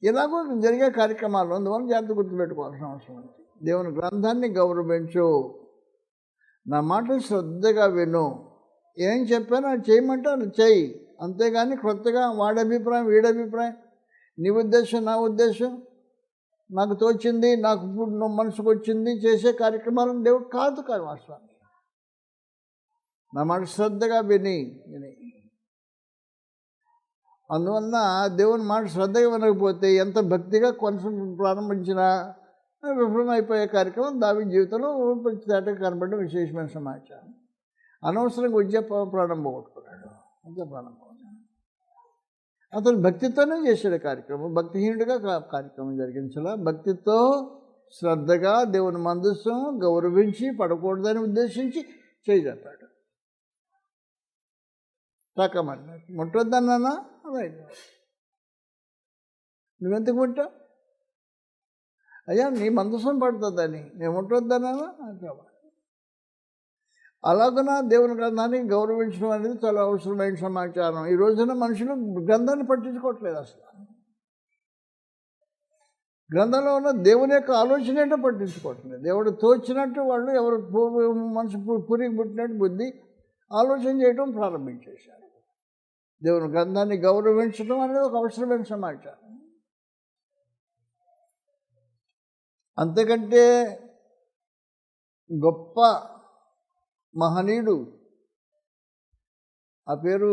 ఇలాగో జరిగే కార్యక్రమాలు అందువల్ల జాగ్రత్త గుర్తుపెట్టుకోవాల్సిన అవసరం ఉంది. దేవుని గ్రంథాన్ని గౌరవించు, నా మాటలు శ్రద్ధగా విను, ఏం చెప్పానో అది చేయమంటే అది చెయ్యి. అంతేగాని కొత్తగా వాడి అభిప్రాయం వీడి అభిప్రాయం, నీ ఉద్దేశం నా ఉద్దేశం, నాకు తోచింది నాకు మనసుకు వచ్చింది చేసే కార్యక్రమాలను దేవుడు కాదు వాస్తవాన్ని. నా మాట శ్రద్ధగా విని అందువలన దేవుని మాట శ్రద్ధగా వినకపోతే ఎంత భక్తిగా కొంచెం ప్రారంభించినా విఫలం అయిపోయే కార్యక్రమం దావీదు జీవితంలో ప్రతిదాటగా కనబడిన విశేషమైన సమాచారం. అనవసరంగా ప్రాణం పోగొట్టుకున్నాడు. అతను భక్తితోనే చేసాడు కార్యక్రమం, భక్తిహీనుడిగా కార్యక్రమం జరిగించాల. భక్తితో శ్రద్ధగా దేవుని మందసం గౌరవించి పడకూడదని ఉద్దేశించి చేయజెప్పాడు. రకమన్నా ముట్టొద్దన్నా రైట్, నువ్వెందుకు ముట్టావు? అయ్యా నీ మందసం పడుతుందని నేను ముట్టొద్దన్నా కావాలి. అలాగన దేవుని గ్రంథాన్ని గౌరవించడం అనేది చాలా అవసరమైన సమాచారం. ఈ రోజున మనుషులు గ్రంథాన్ని పట్టించుకోవట్లేదు. అసలు గ్రంథంలో ఉన్న దేవుని యొక్క ఆలోచన ఏంటో పట్టించుకోవట్లేదు. దేవుడు తోచినట్టు వాళ్ళు ఎవరు మనసు పురికి పుట్టినట్టు బుద్ధి ఆలోచన చేయడం ప్రారంభించేశారు. దేవుని గ్రంథాన్ని గౌరవించడం అనేది ఒక అవసరమైన సమాచారం. అంతకంటే గొప్ప మహనీయుడు, ఆ పేరు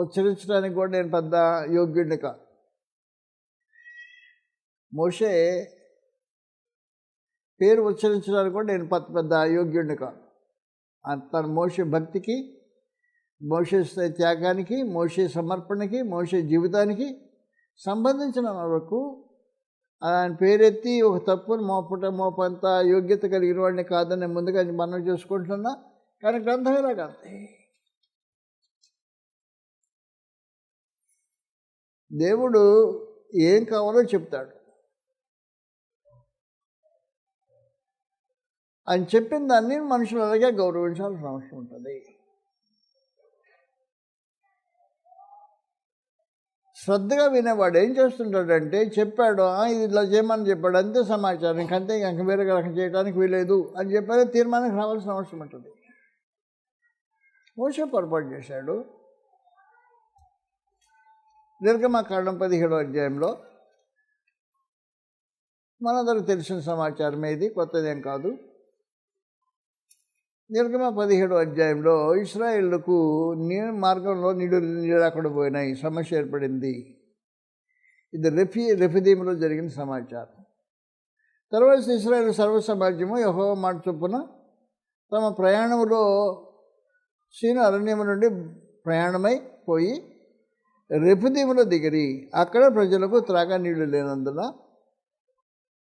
ఉచ్చరించడానికి కూడా నేను పెద్ద యోగ్యుడిని కాదు. మోషే పేరు ఉచ్చరించడానికి కూడా నేను పెద్ద అయోగ్యుడిని కాదు. తన మోషే భక్తికి, మోషే త్యాగానికి, మోషే సమర్పణకి, మోషే జీవితానికి సంబంధించిన వరకు ఆయన పేరెత్తి ఒక తప్పును మోపంత యోగ్యత కలిగిన వాడిని కాదని ముందుగా మనం చేసుకుంటున్నా. కానీ గ్రంథం ఇలా కాదు. దేవుడు ఏం కావాలో చెప్తాడు. ఆయన చెప్పిన దాన్ని మనుషులు అలాగే గౌరవించాల్సిన అవసరం ఉంటుంది. శ్రద్ధగా వినేవాడు ఏం చేస్తుంటాడంటే, చెప్పాడు ఇది ఇలా చేయమని చెప్పాడు, అంతే సమాచారం, ఇంకంతే, ఇంక వేరే రకం చేయడానికి వీలేదు అని చెప్పారు. తీర్మానానికి రావాల్సిన అవసరం ఉంటుంది. మోషే పొరపాటు చేశాడు. నిర్గమకాండం 17వ అధ్యాయంలో మనందరికి తెలిసిన సమాచారం ఇది, కొత్తదేం కాదు. నిర్గమ 17వ అధ్యాయంలో ఇశ్రాయేళ్లకు మార్గంలో నీళ్ళు అక్కడ పోయినాయి, సమస్య ఏర్పడింది. ఇది రెఫీదీములో జరిగిన సమాచారం. తర్వాత ఇశ్రాయేలు సర్వ సమాజము యెహోవా మాట చొప్పున తమ ప్రయాణంలో సీను అరణ్యము నుండి ప్రయాణమై పోయి రెఫీదీములో దిగిరి. అక్కడ ప్రజలకు త్రాగా నీళ్లు లేనందున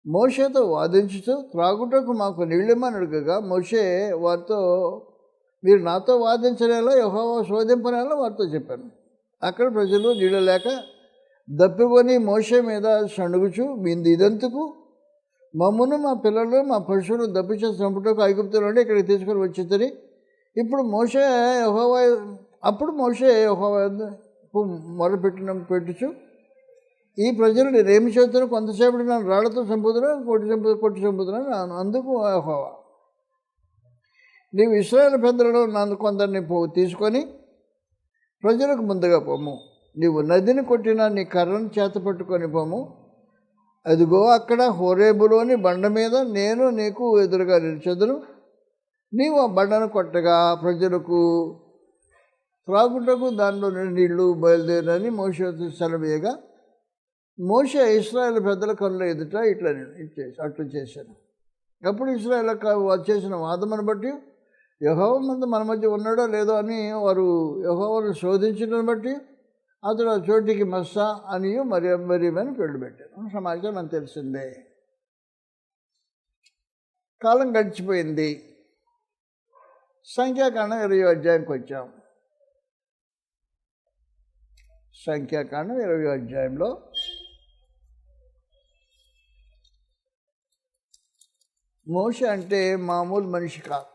మోషేతో వాదించుతూ త్రాగుటకు మాకు నీళ్ళిమ్మని అడగగా మోషే వారితో, మీరు నాతో వాదించలేలా యెహోవా శోధింపనేలా వారితో చెప్పాను. అక్కడ ప్రజలు నీళ్ళు లేక దప్పికొని మోషే మీద సణుగుచు, ఇదంతకు మమ్మను మా పిల్లలు మా పశువులు దప్పిచే చంపుటకు ఐగుప్తు నుండి ఇక్కడికి తీసుకొని వచ్చేసరి. అప్పుడు మోషే యెహోవా పెట్టుచు, ఈ ప్రజలు నేనేమి చేస్తున్నాను, కొంతసేపటి నన్ను రాళ్లతో చంపుతున్నాను, కొట్టి చంపుతున్నాను. అందుకు యెహోవా, నీవు ఇశ్రాయేలు పెద్దలలో నన్ను కొందరిని తీసుకొని ప్రజలకు ముందుగా పోము. నీవు నదిని కొట్టిన నీ కర్రను చేత పట్టుకొని పోము. అదిగో అక్కడ హోరేబులోని బండ మీద నేను నీకు ఎదురుగా నిలిచెదను. నీవు ఆ బండను కొట్టగా ప్రజలకు త్రాగుటకు దానిలో నీళ్లు బయలుదేరని మోషేతో సెలవేయగా మోషే ఇశ్రాయేలు పెద్దల కళ్ళ ఎదుట అట్లు చేశాను. అప్పుడు ఇశ్రాయేల్ చేసిన వాదమును బట్టి యెహోవా ముందు మన మధ్య ఉన్నాడో లేదో అని వారు యెహోవాను శోధించడం బట్టి అతడు ఆ చోటికి మస్సా అనియు మరియమని పేర్లు పెట్టాను. సమాచారం మనకు తెలిసిందే. కాలం గడిచిపోయింది. సంఖ్యాకాండం 20వ అధ్యాయంకి వచ్చాం. సంఖ్యాకాండం 20వ అధ్యాయంలో మోషే అంటే మామూలు మనిషి కాదు.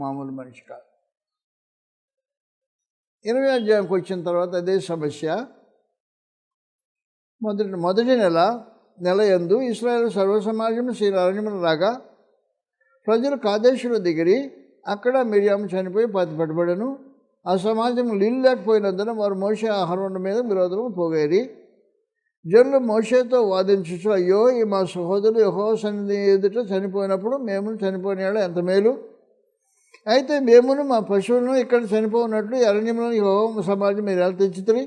మామూలు మనిషి కాదు. 20వ అధ్యాయంకి వచ్చిన తర్వాత అదే సమస్య. మొదటి నెల యందు ఇశ్రాయేలు సర్వసమాజం శ్రీరణ్యమును రాగా ప్రజలు కాదేశుల దిగిరి. అక్కడ మిర్యాము చనిపోయి పట్టుబడెను. ఆ సమాజం నీళ్ళు లేకపోయినందున వారు మోషే అహరోను మీద విరోధము పోగేరి. జనులు మోషేతో వాదించుచు, అయ్యో ఈ మా సహోదరులు యెహోవా సన్నిధి ఎదుట చనిపోయినప్పుడు మేము చనిపోయినాడు ఎంత మేలు. అయితే మేమును మా పశువులను ఇక్కడ చనిపోయినట్లు అరణ్యంలో యెహోవా సమాజం మీరు ఎలా తెచ్చుతుంది?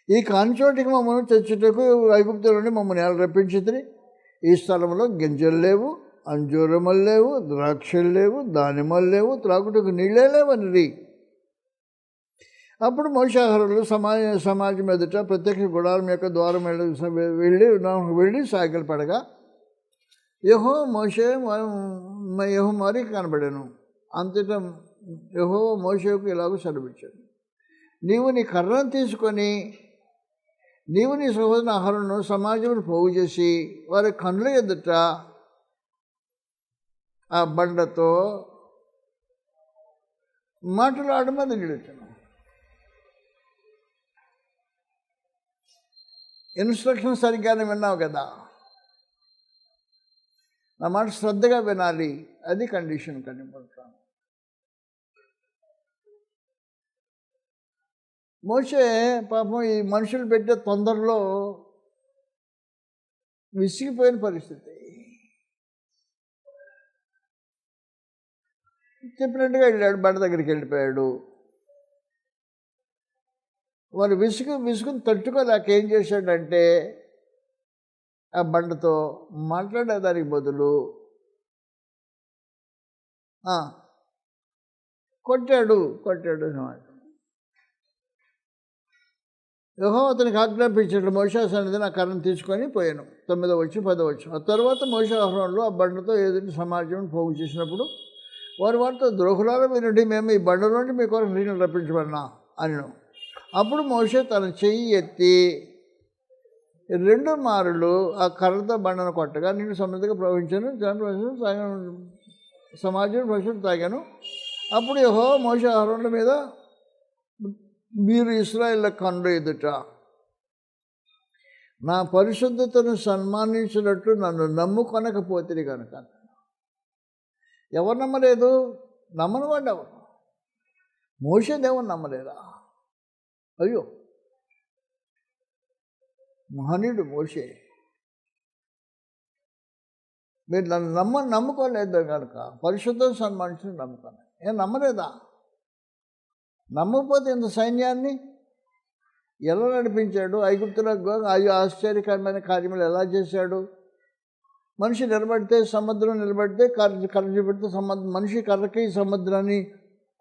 ఈ కానిచోటికి మమ్మల్ని తెచ్చుటకు ఐగుప్తు నుండి మమ్మల్ని ఎలా రప్పించుతుంది? ఈ స్థలంలో గింజలు లేవు, అంజూరములు లేవు, ద్రాక్షలు లేవు, దానిమ్మలు లేవు, త్రాగుటకు నీళ్ళే లేవని. అప్పుడు మోషే అహరోనులు సమాజం ఎదుట ప్రత్యక్ష గుడారం యొక్క ద్వారం వెళ్ళి సాగిలు పడగా యెహోవా మరి కనబడాను. అంతటా యెహోవా మోషేకు ఇలాగూ సెలవిచ్చాడు, నీవు నీ కర్రను తీసుకొని నీవు నీ సహోదరుని అహరోనును సమాజంలో పోగు చేసి వారి కన్నుల ఎదుట ఆ బండతో మాట్లాడమని నిలుచున్నాను. ఇన్స్ట్రక్షన్ సరిగ్గానే విన్నావు కదా, నా మాట శ్రద్ధగా వినాలి. అది కండిషన్ కనిపడతాను. మోషే పాపం ఈ మనుషులు పెట్టే తొందరలో విసిగిపోయిన పరిస్థితి. చెప్పినట్టుగా వెళ్ళాడు, బండ దగ్గరికి వెళ్ళిపోయాడు. వారు విసుగుని తట్టుకోలేక ఏం చేశాడంటే ఆ బండతో మాట్లాడేదానికి బదులు కొట్టాడు అన్నమాట. యెహోవా అతనికి ఆజ్ఞాపించాడు, మోషే సన్నిధి నా కర్రను తీసుకొని పోయాను. 9వ వచ్చి 10వ వచ్చి. ఆ తర్వాత మోషే అహరోనులు ఆ బండతో ఎదుటి సమాజం పోగు చేసినప్పుడు వారితో ద్రోహులారా వినండి, మేము ఈ బండ నుండి మీ కొరకు నీళ్ళు రప్పించబడినా అన్నాను. అప్పుడు మోషే తన చెయ్యి ఎత్తి 2 మారులు ఆ కర్రతో బండను కొట్టగా నీళ్ళు సమృద్ధిగా ప్రవహించాను. సమాజం పశువులు తాగాను. అప్పుడు యెహోవా మోషే అహరోనుల మీద, మీరు ఇశ్రాయేలు కన్నుల ఎదుట నా పరిశుద్ధతను సన్మానించినట్లు నన్ను నమ్ముకొనకపోతే కనుక. ఎవరు నమ్మలేదు? నమ్మని వాడు ఎవరు? మోషే దేవుని నమ్మలేదా? అయ్యో, మహనీయుడు మోషే. మీరు నన్ను నమ్ముకోలేదు కనుక పరిశుద్ధం సన్మానించిన నమ్ముకోను. ఏం నమ్మలేదా? నమ్మకపోతే ఇంత సైన్యాన్ని ఎలా నడిపించాడు? ఐగుప్తులకు ఆశ్చర్యకరమైన కార్యములు ఎలా చేశాడు? మనిషి నిలబడితే సముద్రం, నిలబడితే కర్ర చూపెడితే మనిషి కర్రకి సముద్రాన్ని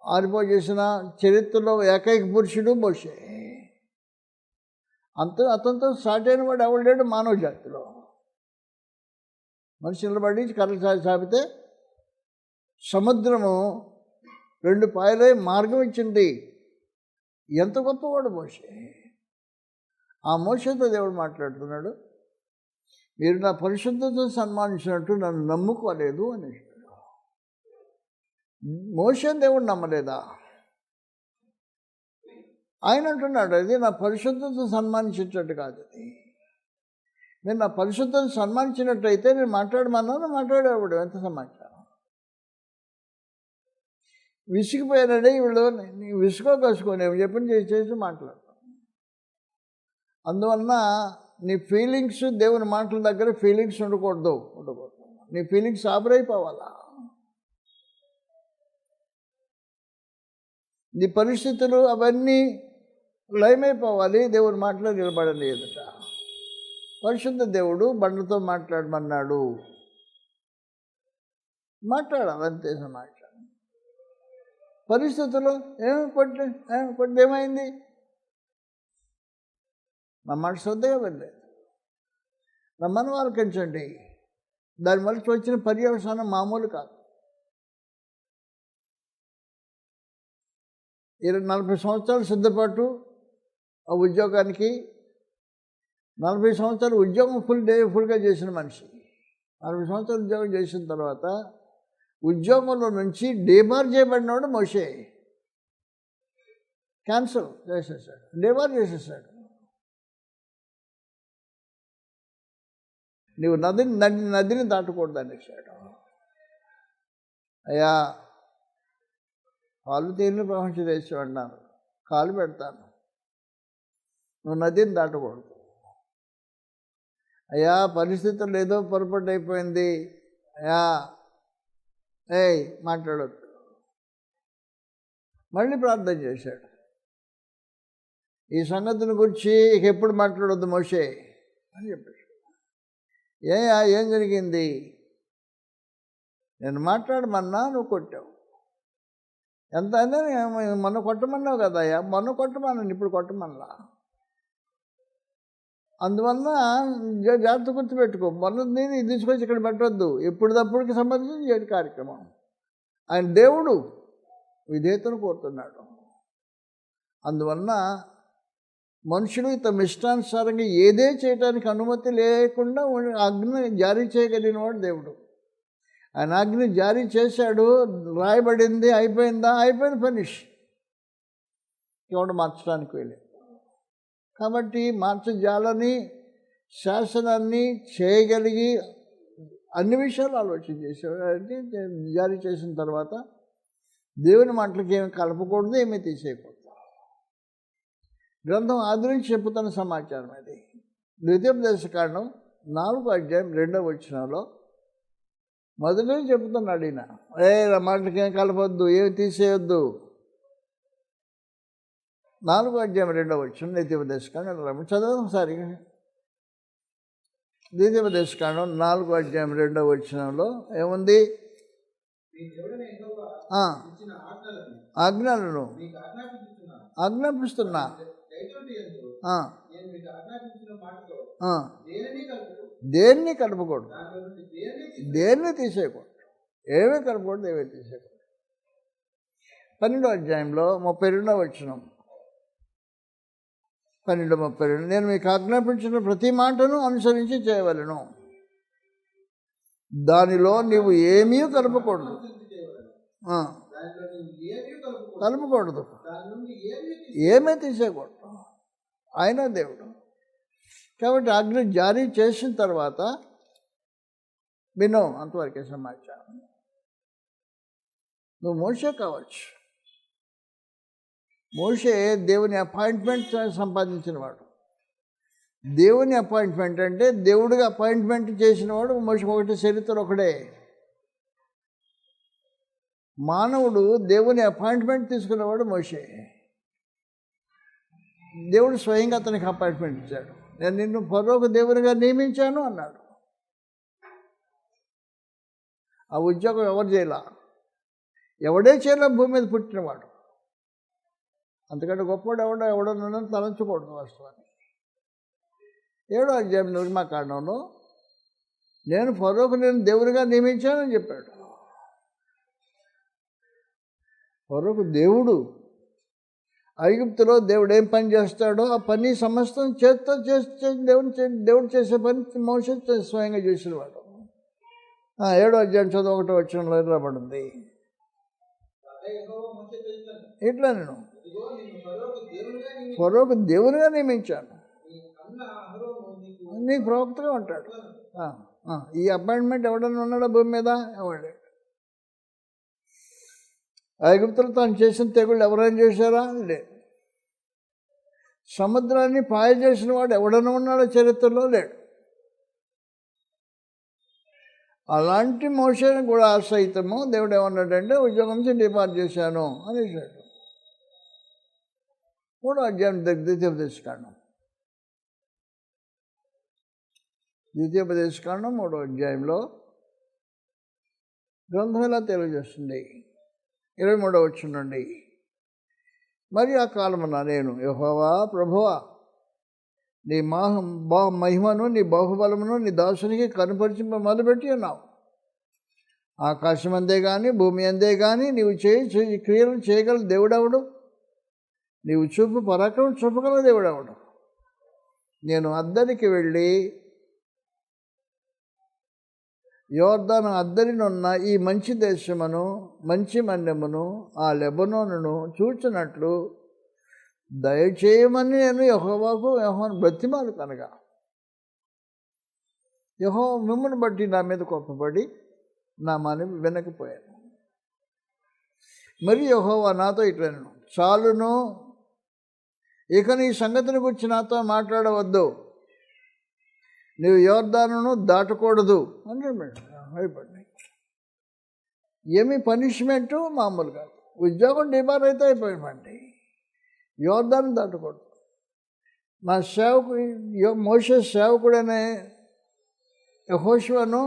ఆరిపోజేసిన చరిత్రలో ఏకైక పురుషుడు మోషే. అతనితో స్టార్ట్ అయిన వాడు ఎవడు లేడు మానవ జాతిలో. మనిషి నిలబడి కర్ర చాపితే సముద్రము 2 పాయలై మార్గం ఇచ్చింది. ఎంత గొప్పవాడు మోషే. ఆ మోషేతో దేవుడు మాట్లాడుతున్నాడు, మీరు నా పరిశుద్ధతను సన్మానించినట్టు నన్ను నమ్ముకోలేదు అని. మోషే దేవుడు నమ్మలేదా? ఆయన అంటున్నాడు, అది నా పరిశుద్ధతను సన్మానించేటట్టు కాదు. అది నేను నా పరిశుద్ధతను సన్మానించినట్టయితే నేను మాట్లాడేవాడు. ఎంత సమాచారం. విసిగిపోయానండి వీళ్ళు, విసుకోసుకొని చెప్పని చేసి మాట్లాడతాం. అందువలన నీ ఫీలింగ్స్ దేవుని మాటల దగ్గర ఫీలింగ్స్ ఉండకూడదు. నీ ఫీలింగ్స్ ఆబరైపోవాలా. నీ పరిస్థితులు అవన్నీ లయమైపోవాలి, దేవుడు మాటలో నిలబడని ఎదుట. పరిశుద్ధ దేవుడు బండతో మాట్లాడమన్నాడు, మాట్లాడాలి, అంతే సమాచారం. పరిస్థితులు కొట్టి ఏమైంది? నా మాట శ్రద్ధగా వెళ్ళలేదు. నా మనం ఆలకించండి. దానివల్ల వచ్చిన పర్యవసానం మామూలు కాదు. 40 సంవత్సరాలు సిద్ధపాటు ఆ ఉద్యోగానికి, 40 సంవత్సరాలు ఉద్యోగం ఫుల్గా చేసిన మనిషి 40 సంవత్సరాలు ఉద్యోగం చేసిన తర్వాత ఉద్యోగంలో నుంచి డీబార్ చేయబడినవాడు మోషే. క్యాన్సల్ చేసేసాడు, డీబార్ చేసేసాడు. నీవు నదిని దాటకూడదు అనేసాడు. అయ్యా, కాళ్ళు తీరిని ప్రపంచదేశం అన్నారు, కాలు పెడతాను, నువ్వు నదిని దాటకూడదు. అయ్యా, పరిస్థితులు ఏదో పొరపాటు అయిపోయింది, అయ్యా మాట్లాడొద్దు. మళ్ళీ ప్రార్థన చేశాడు, ఈ సంగతిని గురించి ఇక ఎప్పుడు మాట్లాడొద్దు మోషే అని చెప్పాడు. ఏం జరిగింది? నేను మాట్లాడమన్నా నువ్వు కొట్టావు. ఎంత అయినా మొన్న కొట్టమన్నావు కదా అయ్యా, మొన్న కొట్టమన్నాను, ఇప్పుడు కొట్టమన్నా. అందువల్ల జాగ్రత్త గుర్తుపెట్టుకో, మొన్నది తీసుకొచ్చి ఇక్కడ పెట్టవద్దు. ఎప్పటిదప్పుడుకి సంబంధించి కార్యక్రమం. ఆయన దేవుడు విధేయతను కోరుతున్నాడు. అందువలన మనుషులు తమ ఇష్టానుసారంగా ఏదే చేయడానికి అనుమతి లేకుండా ఆజ్ఞ జారీ చేయగలిగిన వాడు దేవుడు. ఆయన ఆజ్ఞ జారీ చేశాడు, రాయబడింది, అయిపోయిందా? అయిపోయింది, ఫినిష్. ఎవడు మార్చడానికి వెళ్ళి. కాబట్టి మార్చజాలని శాసనాన్ని చేయగలిగి అన్ని విషయాలు ఆలోచన చేసేవాడు. అంటే జారీ చేసిన తర్వాత దేవుని మాటలకి ఏమి కలపకూడదు, ఏమీ తీసేయకూడదు. గ్రంథం ఆది నుంచి చెప్పుతున్న సమాచారం అది. ద్వితీయోపదేశకాండం 4వ అధ్యాయం 2వ వచనంలో మొదటి చెప్తున్నాడు ఈయన, నా మాటలకి ఏం కలపొద్దు, ఏమి తీసేయొద్దు. 4వ అధ్యాయం 2వ వచనం ద్వితీయోపదేశకాండం చదవడం ఒకసారి. ద్వితీయోపదేశకాండం 4వ అధ్యాయం 2వ వచనంలో ఏముంది? ఆజ్ఞలను ఆజ్ఞాపిస్తున్నా, దేన్ని కలపకూడదు, దేన్ని తీసేయకూడదు, ఏమీ కలపకూడదు, ఏమీ తీసేయకూడదు. 12వ అధ్యాయంలో 32వ వచనం, 12:32, నేను మీకు ఆజ్ఞాపించిన ప్రతి మాటను అనుసరించి చేయవలెను, దానిలో నీవు ఏమీ కలపకూడదు, ఏమీ తీసేయకూడదు. ఆయన దేవుడు. కాబట్టి ఆజ్ఞ జారీ చేసిన తర్వాత విను, అంతవరకే సమాచారం. నువ్వు మోషే కావచ్చు. మోషే దేవుని అపాయింట్మెంట్ సంపాదించినవాడు. దేవుని అపాయింట్మెంట్ అంటే దేవుడిగా అపాయింట్మెంట్ చేసినవాడు మోషే. ఒకటి చరిత్ర ఒకడే. మానవుడు దేవుని అపాయింట్మెంట్ తీసుకున్నవాడు మోషే. దేవుడు స్వయంగా అతనికి అపాయింట్మెంట్ ఇచ్చాడు. నేను నిన్ను ఫరోకు దేవునిగా నియమించాను అన్నాడు. ఆ ఉద్యోగం ఎవరు చేయాల? ఎవడే చేయాల? భూమి మీద పుట్టినవాడు. అంతకంటే గొప్పవాడు ఎవడో తలంచకూడదు వాస్తవాన్ని. 7వ అధ్యాయం నిర్మాకాండంలో నేను ఫరోకు నేను దేవునిగా నియమించానని చెప్పాడు. ఫరోకు దేవుడు. ఐగుప్తులో దేవుడు ఏం పని చేస్తాడో ఆ పని సమస్తం చేత్తో చేసి దేవుడు చేసే పని మోషే స్వయంగా చేసినవాడు. 7వ అధ్యాయం 1వ వచనంలో రాబడింది. ఇట్లా నేను ఫరోకు దేవునిగా నియమించాను, నీ ప్రవక్తగా ఉంటాడు. ఈ అపాయింట్మెంట్ ఎవడన్నా ఉన్నాడా భూమి మీద? ఎవడే. ఐగుప్తులు తాను చేసిన తెగుళ్ళు ఎవరైనా చేశారా? లేదు. సముద్రాన్ని పాయ చేసిన వాడు ఎవడన్నా ఉన్నాడో చరిత్రలో? లేడు. అలాంటి మోషేని కూడా సైతము దేవుడు ఏమన్నాడంటే ఉద్యోగం నుంచి డిపార్ట్ చేశాను అనేసాడు. 3వ అధ్యాయం ద్వితీయోపదేశకాండం 3వ అధ్యాయంలో గ్రంథం ఇలా తెలియజేస్తుంది. 23వ వచనం నుండి, మరి ఆ కాలమున నేను యెహోవా ప్రభువా, నీ మహిమను నీ బాహుబలమును నీ దాసునికి కనుపరిచి మొదలుపెట్టి ఉన్నావు. ఆకాశం అందే కానీ భూమి అందే కానీ నీవు చేయి క్రియలు చేయగల దేవుడెవడు? నీవు చూపు పరాక్రమం చూపగల దేవుడెవడు? నేను అద్దరికి వెళ్ళి యోర్దాను అద్దరినున్న ఈ మంచి దేశమును మంచి మన్యమును ఆ లెబనోనును చూచినట్లు దయచేయమని నేను యెహోవాను బ్రతిమాలు కనుక యెహోవా మిమ్మల్ని బట్టి నా మీద కోపపడి నా మనవి వినకపోయాను. మరి యెహోవా నాతో ఇట్లనెను, చాలును, ఇక నీ సంగతిని గురించి నాతో మాట్లాడవద్దు, నీవు యోర్దానును దాటకూడదు అని భయపడినాయి. ఏమి పనిష్మెంటు మామూలు కాదు, ఉద్యోగం డిబార్ అయితే అయిపోయిందండి. యోర్దాను దాటకూడదు. నా మోషే సేవకుడనే యెహోషువను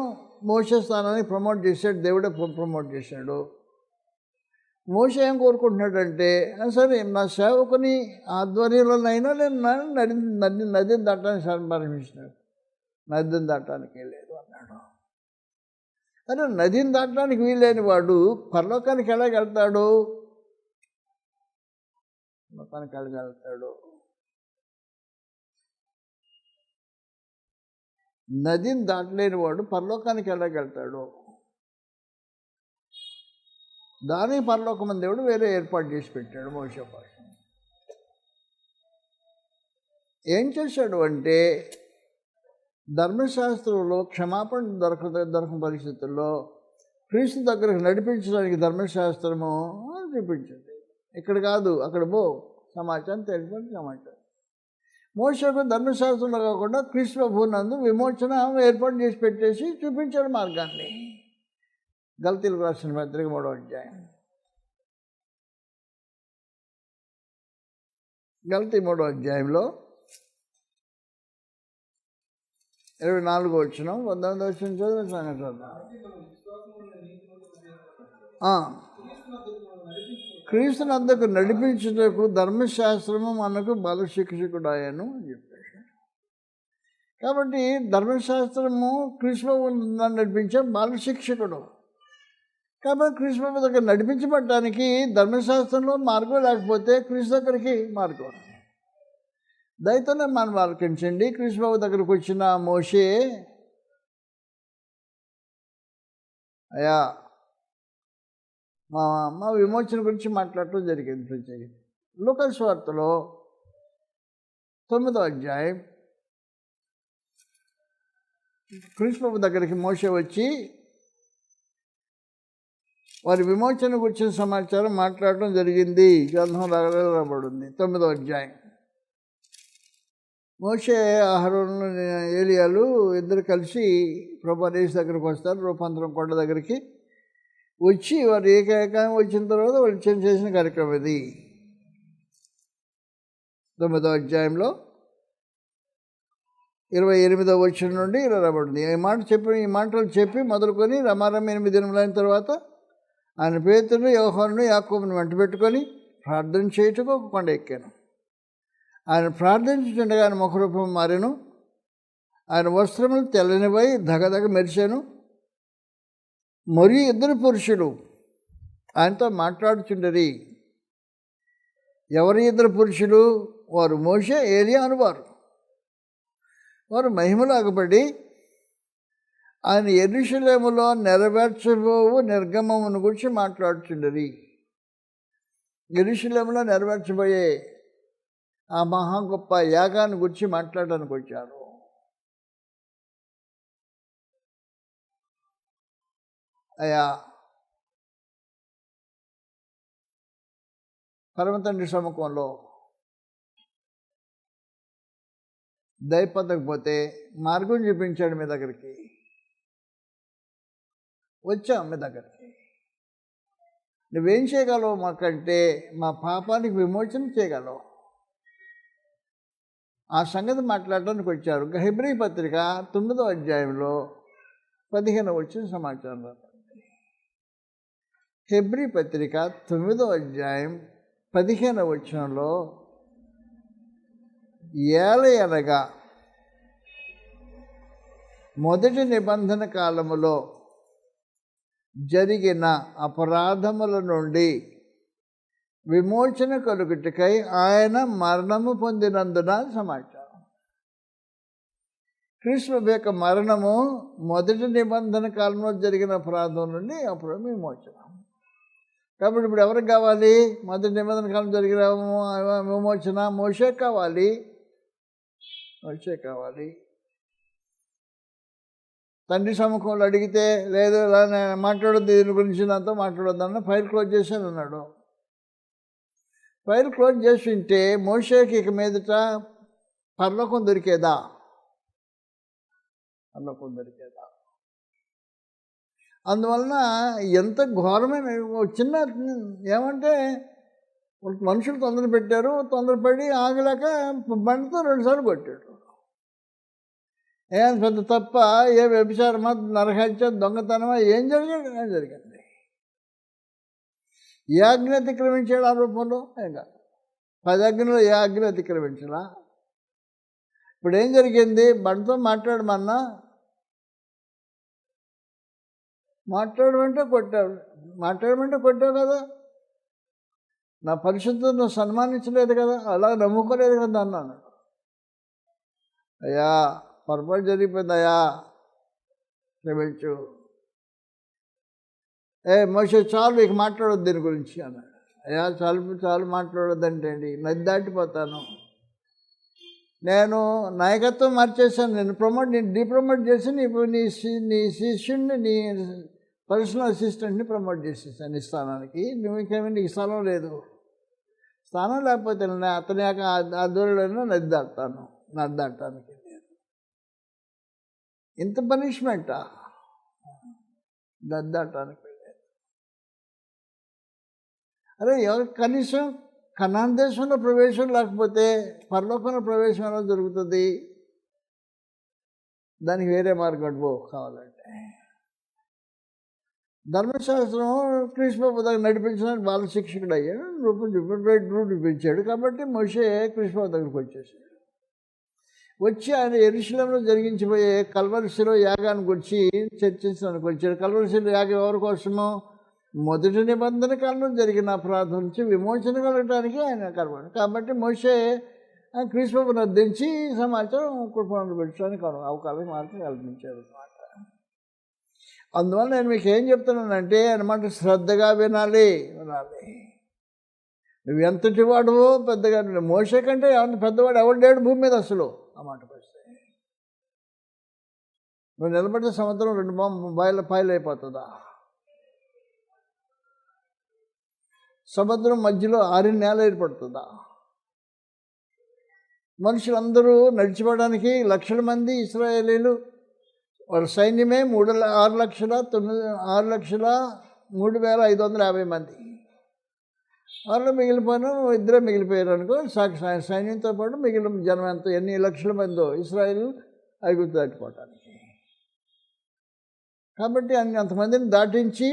మోషే స్థానాన్ని ప్రమోట్ చేశాడు, దేవుడే ప్రమోట్ చేశాడు. మోషే ఏం కోరుకుంటున్నాడంటే, సరే నా సేవకుని ఆధ్వర్యంలోనైనా నేను నదిని దాటడానికి పర్మిషన్, నదిని దాటడానికి లేదు అన్నాడు. అరే నదిని దాటడానికి వీలేని వాడు పరలోకానికి ఎలాగెళ్తాడు? పరలోకానికి ఎలాగెళ్తాడు? నదిని దాటలేని వాడు పరలోకానికి ఎలాగెళ్తాడు? దానికి పరలోకమంది దేవుడు వేరే ఏర్పాటు చేసి పెట్టాడు మోషే కోసం. ఏం చేశాడు అంటే, ధర్మశాస్త్రంలో క్షమాపణ దొరకని పరిస్థితుల్లో క్రీస్తు దగ్గరకు నడిపించడానికి ధర్మశాస్త్రము చూపించింది. ఇక్కడ కాదు అక్కడ సమాచారం తెలిపి సమాచారం. మోషేకు ధర్మశాస్త్రంలో కాకుండా క్రీస్తు ప్రభువు నందు విమోచన ఏర్పాటు చేసి పెట్టేసి చూపించాడు మార్గాన్ని. గల్తీలకు రాసిన పత్రిక 3వ అధ్యాయం, గల్తీ 3వ అధ్యాయంలో 24వ వచనం 19వ వచనం చదివిన సంగతి చూద్దాం. క్రీస్తుని వద్దకు నడిపించుటకు ధర్మశాస్త్రము మనకు బలశిక్షకుడాయను అని చెప్పాడు. కాబట్టి ధర్మశాస్త్రము క్రీస్తు నడిపించే బాలశిక్షకుడు. కాబట్టి క్రీస్తు దగ్గర నడిపించబడటానికి ధర్మశాస్త్రంలో మార్గం లేకపోతే క్రీస్తు దగ్గరికి మార్గం. దయతోనే మనం ఆలకించండి. క్రీస్తు దగ్గరకు వచ్చిన మోషే, అయ్యా మా విమోచన గురించి మాట్లాడటం జరిగింది. లూకా సువార్తలో 9వ అధ్యాయం క్రీస్తు దగ్గరికి మోషే వచ్చి వారి విమోచన గురించిన సమాచారం మాట్లాడటం జరిగింది. గ్రంథం రాబడింది 9వ అధ్యాయం. మోషే అహరోను ఏలియాలు ఇద్దరు కలిసి ప్రభువా యేసు దగ్గరికి వస్తారు. రూపాంతరం కొండ దగ్గరికి వచ్చి వారు ఏకాంగా వచ్చిన తర్వాత వాళ్ళు చేసిన కార్యక్రమం ఇది. 9వ అధ్యాయంలో 28వ వచనం నుండి ఇలా రాబడింది. ఈ మాటలు చెప్పి మొదలుకొని రమారమ్మ 8 దినములైన తర్వాత ఆయన పేతురును యోహానును యాకోబును వెంట పెట్టుకొని ప్రార్థన చేయుటకు ఒక కొండ ఎక్కాను. ఆయన ప్రార్థించుండగా ఆయన ముఖరూపం మారెను. ఆయన వస్త్రములు తెల్లనివై దగదగ మెరిశాను. మరియు 2 పురుషులు ఆయనతో మాట్లాడుచుండరి. ఎవరి 2 పురుషులు? వారు మోషే ఏలియా అనువారు. వారు మహిమలో అగపడి ఆయన యెరూషలేములో నెరవేర్చబోవు నిర్గమమును గురించి మాట్లాడుచుండరి. యెరూషలేములో నెరవేర్చబోయే ఆ మహా గొప్ప యాగాన్ని గురించి మాట్లాడడానికి వచ్చారు. అయ్యా పరమతండ్రి సముఖంలో దయపడకపోతే మార్గం చూపించాడు. మీ దగ్గరికి వచ్చాం, మీ దగ్గరికి. నువ్వేం చేయగలవు మాకంటే మా పాపానికి విమోచన చేయగలవు. ఆ సంగతి మాట్లాడడానికి వచ్చారు. హెబ్రీ పత్రిక 9వ అధ్యాయంలో 15 వచ్చిన సమాచారం. హెబ్రీ పత్రిక 9వ అధ్యాయం 15 వచనంలో ఏలయనగా మొదటి నిబంధన కాలములో జరిగిన అపరాధముల నుండి విమోచన కలుగుటకై ఆయన మరణము పొందినందున సమాచారం. క్రీస్తు యొక్క మరణము మొదటి నిబంధన కాలంలో జరిగిన అపరాధం నుండి అప్పుడు విమోచన. కాబట్టి ఇప్పుడు ఎవరికి కావాలి? మొదటి నిబంధన కాలం జరిగిన విమోచన మోషే కావాలి. తండ్రి సముఖంలో అడిగితే లేదు మాట్లాడొద్దు, దీని గురించి నాతో మాట్లాడొద్దన్న ఫైల్ క్లోజ్ చేశాను అన్నాడు. ఫైల్ క్లోజ్ చేసి ఉంటే మోషేకి ఇక మీదట పరలోకం దొరికేదా? అందువలన ఎంత ఘోరమైన చిన్న ఏమంటే మనుషులు తొందరపడి ఆగలేక బండితో 2 సార్లు కొట్టాడు. ఏం పెద్ద తప్ప, ఏ వ్యభిచారమా, నరహత్య, దొంగతనమా, ఏం జరిగింది? ఏ ఆజ్ఞ అతిక్రమించాడు ఆ రూపంలో? ఏం కాదు. 10 ఆజ్ఞలో ఏ ఆజ్ఞ అతిక్రమించలా? ఇప్పుడు ఏం జరిగింది? బండితో మాట్లాడమన్నా మాట్లాడమంటే కొట్టావు కదా, నా పరిశుద్ధతను సన్మానించలేదు కదా, అలా నమ్ముకోలేదు కదా అన్నాను. అయ్యా పొరపాటు జరిగిపోయిందయ్యా, క్షమించు. మోషే చాలు, ఇక మాట్లాడొద్దు దీని గురించి అన్నాడు. అయ్యా చాలు మాట్లాడొద్దంటే అండి, నది దాటిపోతాను. నేను నాయకత్వం మార్చేశాను, నేను డీప్రమోట్ చేసి నీ శిష్యుడిని, నీ పర్సనల్ అసిస్టెంట్ని ప్రమోట్ చేసేసాను నీ స్థానానికి. నువ్వు ఇంకేమీ నీకు స్థానం లేదు. స్థానం లేకపోతే అతని యొక్క ఆధ్వర్యంలో నది దాటానికి ఇంత పనిష్మెంటా? నది దాటానికి వెళ్ళాను. అరే ఎవరికి కనీసం కనాన్ దేశంలో ప్రవేశం లేకపోతే పరలోకంలో ప్రవేశం ఎలా జరుగుతుంది? దానికి వేరే మార్గం కావాలంటే ధర్మశాస్త్రం క్రీస్తు దగ్గర నడిపించడానికి బాల శిక్షకుడు అయ్యాడు, రూపం చూపించాడు. కాబట్టి మోషే క్రీస్తు దగ్గరికి వచ్చి ఆయన యెరూషలేములో జరిగించబోయే కల్వరి శిలువ యాగాన్ని గురించి చర్చించడానికి వచ్చాడు. కల్వరి శిలువ యాగం ఎవరి కోసమో? మొదటి నిబంధన కాలంలో జరిగిన అపరాధం నుంచి విమోచన కలగడానికి ఆయన కలవాడు. కాబట్టి మోషే క్రీస్తుని అర్థించి సమాచారం కృపను పెట్టడానికి అవకాశం మార్గం కల్పించాడు అనమాట. అందువల్ల నేను మీకు ఏం చెప్తున్నానంటే అనమాట, శ్రద్ధగా వినాలి. నువ్వు ఎంతటి వాడువో పెద్దగా, మోషే కంటే పెద్దవాడు ఎవడు లేడు భూమి మీద అసలు. ఆ మాట వస్తే నువ్వు నిలబడితే సంవత్సరం 2 పాయలు అయిపోతుందా? సముద్రం మధ్యలో 6 నెలలు ఏర్పడుతుందా? మనుషులందరూ నడిచిపోవడానికి లక్షల మంది ఇశ్రాయేలీలు, వాళ్ళ సైన్యమే 6,03,550 మంది. వాళ్ళు మిగిలిపోయిన 2 మిగిలిపోయారు అనుకో, సైన్యంతో పాటు మిగిలిన జనం ఎంత, ఎన్ని లక్షల మందో ఇశ్రాయేలు ఐగుప్తు దాటిపోవటానికి. కాబట్టి అంతమందిని దాటించి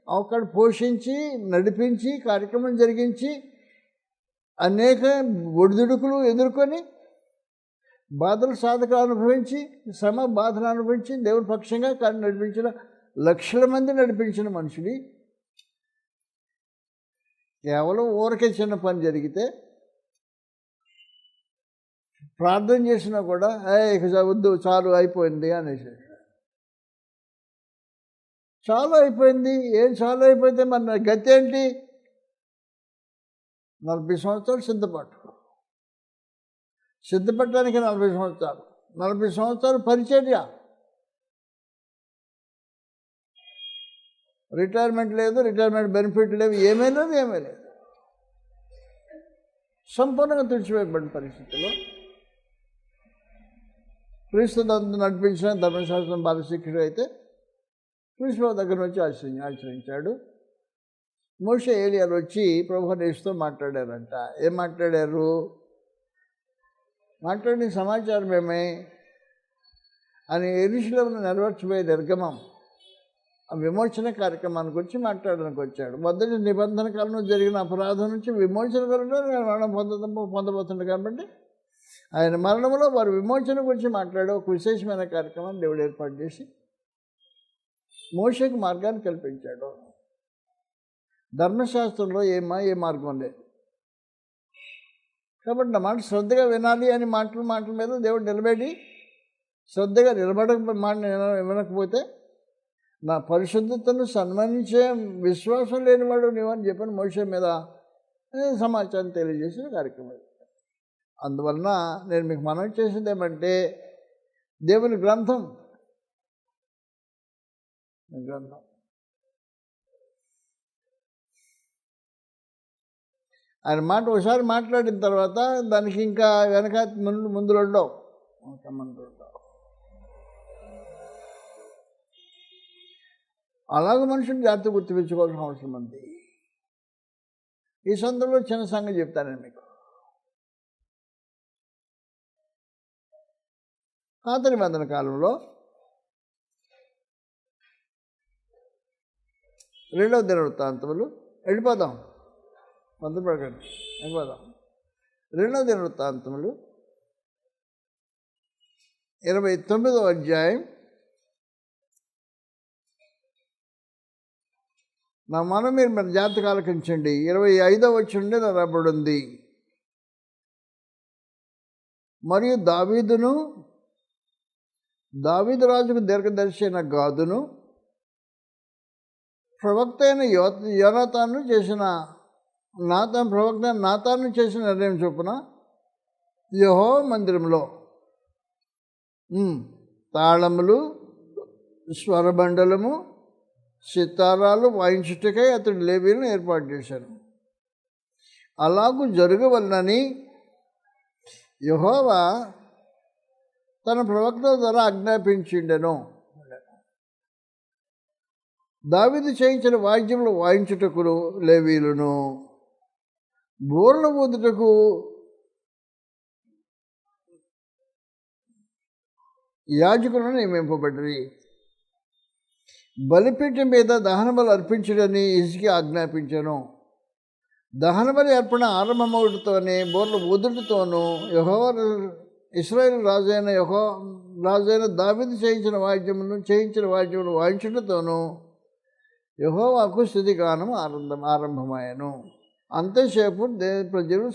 అక్కడ పోషించి నడిపించి కార్యక్రమం జరిగించి అనేక ఒడిదుడుకులు ఎదుర్కొని బాధలు సాధకాలు అనుభవించి శ్రమ బాధలు అనుభవించి దేవుని పక్షంగా నడిపించిన లక్షల మంది నడిపించిన మనుషుడి కేవలం ఊరికే చిన్న పని జరిగితే ప్రార్థన చేసినా కూడా ఇక వద్దు చాలు అయిపోయింది అనేసి. చాలు అయిపోయింది. ఏం చాలు అయిపోతే మన గతి ఏంటి? 40 సంవత్సరాలు సిద్ధపడటానికి 40 సంవత్సరాలు పరిచర్య, రిటైర్మెంట్ లేదు, రిటైర్మెంట్ బెనిఫిట్ లేవు, ఏమీ లేదు. సంపూర్ణంగా తుడిచివేయబడిన పరిస్థితుల్లో క్రీస్తు నడిపించిన ధర్మశాస్త్రం బాలశిక్షుడు అయితే క్రీస్తు దగ్గర నుంచి ఆచరించాడు. మోషే ఏలియాలు వచ్చి ప్రభువుతో మాట్లాడారంట. ఏం మాట్లాడారు? మాట్లాడిన సమాచారం ఏమై అని యెరూషలేమును నెరవేర్చబోయే నిర్గమం ఆ విమోచన కార్యక్రమానికి వచ్చి మాట్లాడడానికి వచ్చాడు. మొదటి నిబంధన కాలంలో జరిగిన అపరాధం నుంచి విమోచన కొరకు మరణం పొందబోతుంది కాబట్టి ఆయన మరణంలో వారి విమోచన గురించి మాట్లాడే ఒక విశేషమైన కార్యక్రమాన్ని దేవుడు ఏర్పాటు చేసి మోషేకు మార్గాన్ని కల్పించాడు. ధర్మశాస్త్రంలో ఏ మార్గం లేదు కాబట్టి నా మాట శ్రద్ధగా వినాలి అని మాటల మీద దేవుడు నిలబడి శ్రద్ధగా వినకపోతే నా పరిశుద్ధతను సన్మానించే విశ్వాసం లేనివాడు నీవని చెప్పని మోషే మీద సమాచారం తెలియజేసిన కార్యక్రమం. అందువలన నేను మీకు మనవి చేసేది ఏమంటే దేవుని గ్రంథం ఆయన మాట ఒకసారి మాట్లాడిన తర్వాత దానికి ఇంకా వెనక ముందులు ఉండవు. అలాగే మనుషుని జాగ్రత్త గుర్తుపెట్టుకోవాల్సిన అవసరం ఉంది. ఈ సందర్భంలో చిన్న సంగతి చెప్తాను మీకు. పాత నిబంధన కాలంలో 2వ దినవృత్తాంతములు వెళ్ళిపోదాం 2వ దినవృత్తాంతములు 29వ అధ్యాయం నా మనం మీరు మన జాగ్రత్తగా ఆలకించండి. 25వ వచనం రాబడింది. మరియు దావీదు రాజుకు దీర్ఘదర్శి అయిన గాదును ప్రవక్త అయిన నాతాను చేసిన నిర్ణయం చొప్పున యెహోవా మందిరంలో తాళములు, స్వరబండలము, సితారాలు వాయించుటకై అతడు లేవీలను ఏర్పాటు చేశాను. అలాగూ జరగవలనని యెహోవా తన ప్రవక్తల ద్వారా ఆజ్ఞాపించిండెను. దావీదు చేయించిన వాద్యములు వాయించుటకు లేవీలను, బూరలు ఊదుటకు యాజకులను నియమింపబడ్డది. బలిపీఠం మీద దహనబలి అర్పించడని హిజ్కియా ఆజ్ఞాపించాను. దహనబలి అర్పణ ఆరంభమవుటతోనే బూరలు ఊదుటతోనూ యెహోవా ఇశ్రాయేలు రాజైన దావీదు చేయించిన వాద్యములు వాయించుటతోనూ యెహోవాకు స్తుతిగానం ఆరంభమయ్యను. అంతసేపు ప్రజలు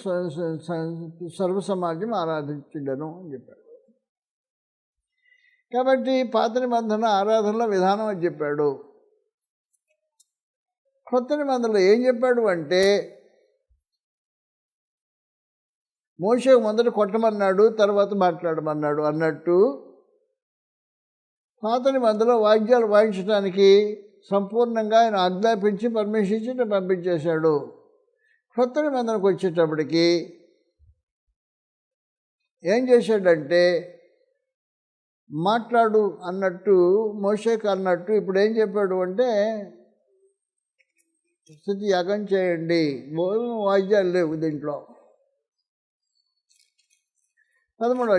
సర్వసమాజం ఆరాధించుడను అని చెప్పాడు. కాబట్టి పాత నిబంధన ఆరాధనల విధానం అని చెప్పాడు. కొత్త నిబంధనలో ఏం చెప్పాడు అంటే మోషే మొదట కొట్టమన్నాడు, తర్వాత మాట్లాడమన్నాడు అన్నట్టు పాత నిబంధనలో వాద్యాలు వాయించడానికి సంపూర్ణంగా ఆయన ఆజ్ఞాపించి పర్మిషన్ ఇచ్చి పంపించేశాడు. కొత్త నిబంధనకు వచ్చేటప్పటికి ఏం చేశాడంటే మాట్లాడు అన్నట్టు మోషేకు అన్నట్టు ఇప్పుడు ఏం చెప్పాడు అంటే స్తుతి యాగం చేయండి. వాద్యాలు లేవు దీంట్లో. 13వ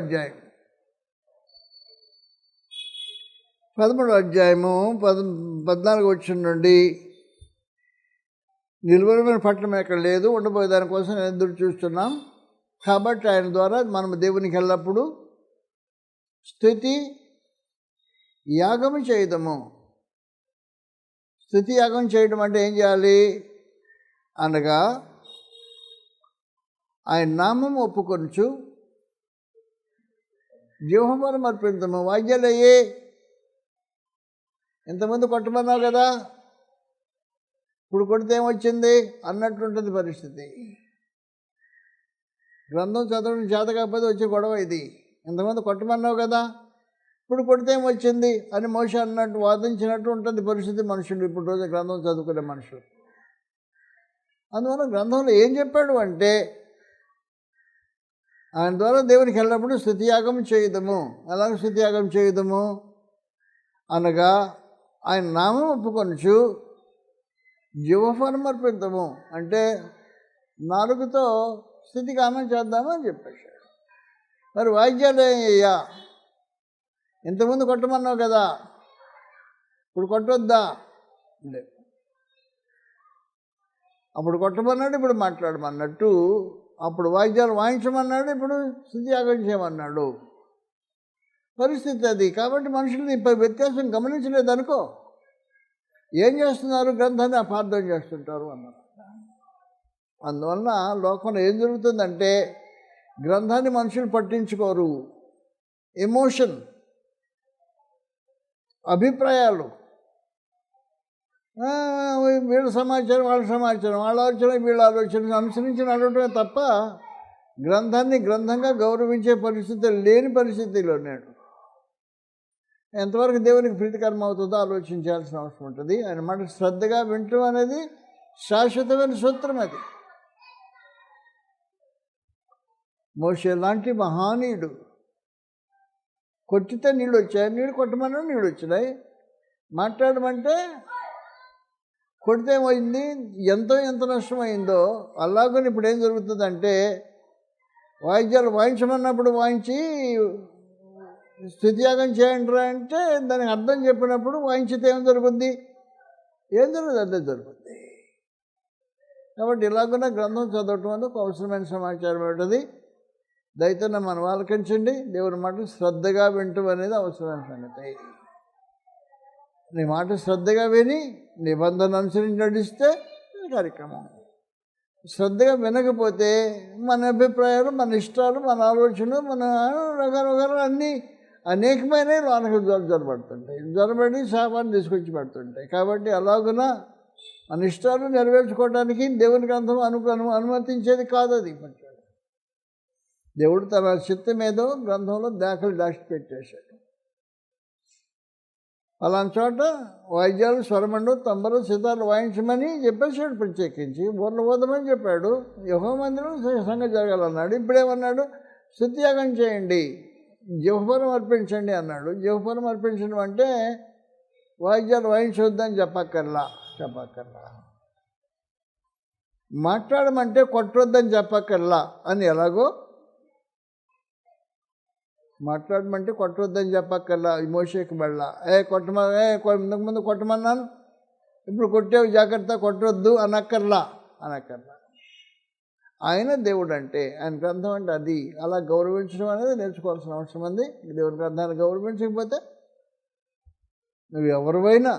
అధ్యాయము 14వ వచనం నుండి నిలువరమైన పట్టణం ఎక్కడ లేదు, ఉండబోయే దానికోసం నేను ఎదురు చూస్తున్నాం. కాబట్టి ఆయన ద్వారా మనం దేవునికి వెళ్ళినప్పుడు స్తుతి యాగము చేయడము. స్తుతి యాగం చేయడం అంటే ఏం చేయాలి అనగా ఆయన నామం ఒప్పుకొనుచు జీవహోమం అర్పించము. వాద్యాలు అయ్యే ఇంతమంది కొట్టమన్నావు కదా, ఇప్పుడు కొడితే ఏమొచ్చింది అన్నట్లుంటుంది పరిస్థితి. గ్రంథం చదవడం చేత కాకపోతే వచ్చే గొడవ ఇది. ఇంతమంది కొట్టమన్నావు కదా, ఇప్పుడు కొడితే ఏమొచ్చింది అని మోషే అన్నట్టు వాదించినట్టు ఉంటుంది పరిస్థితి మనుషులు ఇప్పుడు రోజు గ్రంథం చదువుకునే మనుషులు. అందువల్ల గ్రంథంలో ఏం చెప్పాడు అంటే ఆయన ద్వారా దేవునికి వెళ్ళినప్పుడు స్తుతియాగం చేయదము. అలాగే స్తుతియాగం చేయదము అనగా ఆయన నామం ఒప్పుకొనుచు జీవఫలం అర్పిద్దాము అంటే నాలుగుతో స్తుతిగానం చేద్దాము అని చెప్పేశాడు. మరి వాయిద్యాలు అయ్యా, ఇంతకుముందు కొట్టమన్నావు కదా, ఇప్పుడు కొట్టొద్దా అంటే, అప్పుడు కొట్టమన్నాడు, ఇప్పుడు మాట్లాడమన్నట్టు. అప్పుడు వాయిద్యాలు వాయించమన్నాడు, ఇప్పుడు స్తుతియాగం చేయమన్నాడు. పరిస్థితి అది. కాబట్టి మనుషులు వ్యత్యాసం గమనించలేదనుకో, ఏం చేస్తున్నారు, గ్రంథాన్ని అపార్థం చేస్తుంటారు అన్నారు. అందువలన లోకంలో ఏం జరుగుతుందంటే, గ్రంథాన్ని మనుషులు పట్టించుకోరు. ఎమోషన్, అభిప్రాయాలు, వీళ్ళ సమాచారం వాళ్ళ సమాచారం, వాళ్ళ ఆలోచన వీళ్ళ ఆలోచన అనుసరించి నడవటమే తప్ప గ్రంథాన్ని గ్రంథంగా గౌరవించే పరిస్థితి లేని పరిస్థితిలో ఉన్నాడు. ఎంతవరకు దేవునికి ప్రీతికరం అవుతుందో ఆలోచించాల్సిన అవసరం ఉంటుంది. ఆయన మాట శ్రద్ధగా వింటం అనేది శాశ్వతమైన సూత్రం. అది మోషే లాంటి మహానీయుడు కొట్టితే నీళ్ళు వచ్చాయి, నీళ్ళు కొట్టమన్నా నీళ్ళు వచ్చినాయి. మాట్లాడమంటే కొడితే ఏమైంది, ఎంత నష్టమైందో. అలాగని ఇప్పుడు ఏం జరుగుతుందంటే, వాయిద్యాలు వాయించమన్నప్పుడు వాయించి స్తుతియాగం చేయండి అంటే దానికి అర్థం చెప్పినప్పుడు వాయించితే ఏం జరుగుద్ది, అదే జరుగుద్ది. కాబట్టి ఇలాగున్న గ్రంథం చదవటం వల్ల ఒక అవసరమైన సమాచారం ఉంటుంది. దయతో మనం ఆలకించండి. దేవుని మాట శ్రద్ధగా వింటం అనేది అవసరమైన సంగతి. నీ మాట శ్రద్ధగా విని నిబంధన అనుసరించి నడిస్తే కార్యక్రమం. శ్రద్ధగా వినకపోతే మన అభిప్రాయాలు, మన ఇష్టాలు, మన ఆలోచనలు, మన రకరకాల అన్నీ అనేకమైన లోనకు జ్వరపడుతుంటాయి. జ్వరపడి శాపాన్ని తీసుకొచ్చి పెడుతుంటాయి. కాబట్టి అలాగున మన ఇష్టాలు నెరవేర్చుకోవడానికి దేవుని గ్రంథం అనుమతించేది కాదు. అది దేవుడు తన చిత్తం ఏదో గ్రంథంలో దాచి పెట్టేశాడు. అలాంటి చోట వాయిద్యాలు, స్వరమండు, తంబరు, సితార్లు వాయించమని చెప్పేశాడు. ప్రత్యేకించి ఊర్లు పోదామని చెప్పాడు. యెహోవా మందిరం సంగతి జరగాలన్నాడు. ఇప్పుడేమన్నాడు, స్తుతియాగం చేయండి, జెహోవాను అర్పించండి అన్నాడు. జెహోవాను అర్పించడం అంటే వాయిద్యాలు వాయించొద్దని చెప్పక్కర్లా. మాట్లాడమంటే కొట్టొద్దని చెప్పక్కర్లా అని ఎలాగో మాట్లాడమంటే కొట్టొద్దని చెప్పక్కర్లా. మోషేకి బళ్ళా ఇంతకుముందు కొట్టమన్నాను, ఇప్పుడు కొట్టేవి జాగ్రత్త, కొట్టొద్దు అనక్కర్లా. ఆయన దేవుడు అంటే, ఆయన గ్రంథం అంటే అది. అలా గౌరవించడం అనేది నేర్చుకోవాల్సిన అవసరం ఉంది. దేవుని గ్రంథాన్ని గౌరవించకపోతే నువ్వు ఎవరివైనా,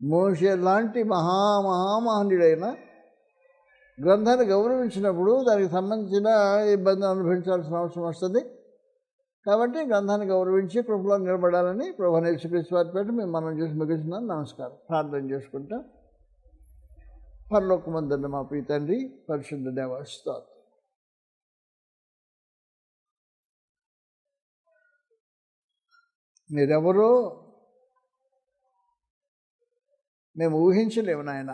మోషే లాంటి మహామహనీయుడైన గ్రంథాన్ని గౌరవించినప్పుడు దానికి సంబంధించిన ఇబ్బందులు అనుభవించాల్సిన అవసరం వస్తుంది. కాబట్టి గ్రంథాన్ని గౌరవించి కృపలో నిలబడాలని ప్రభువైన యేసుక్రీస్తు వారి పేరిట మేము మనం చేసి ముగిస్తున్నాను. నమస్కారం. ప్రార్థన చేసుకుంటాం. పరలోకమందున్న మా ప్రియ తండ్రి, పరిశుద్ధ దేవా, స్తోత్రం. మీరెవరో మేము ఊహించలేము నాయన.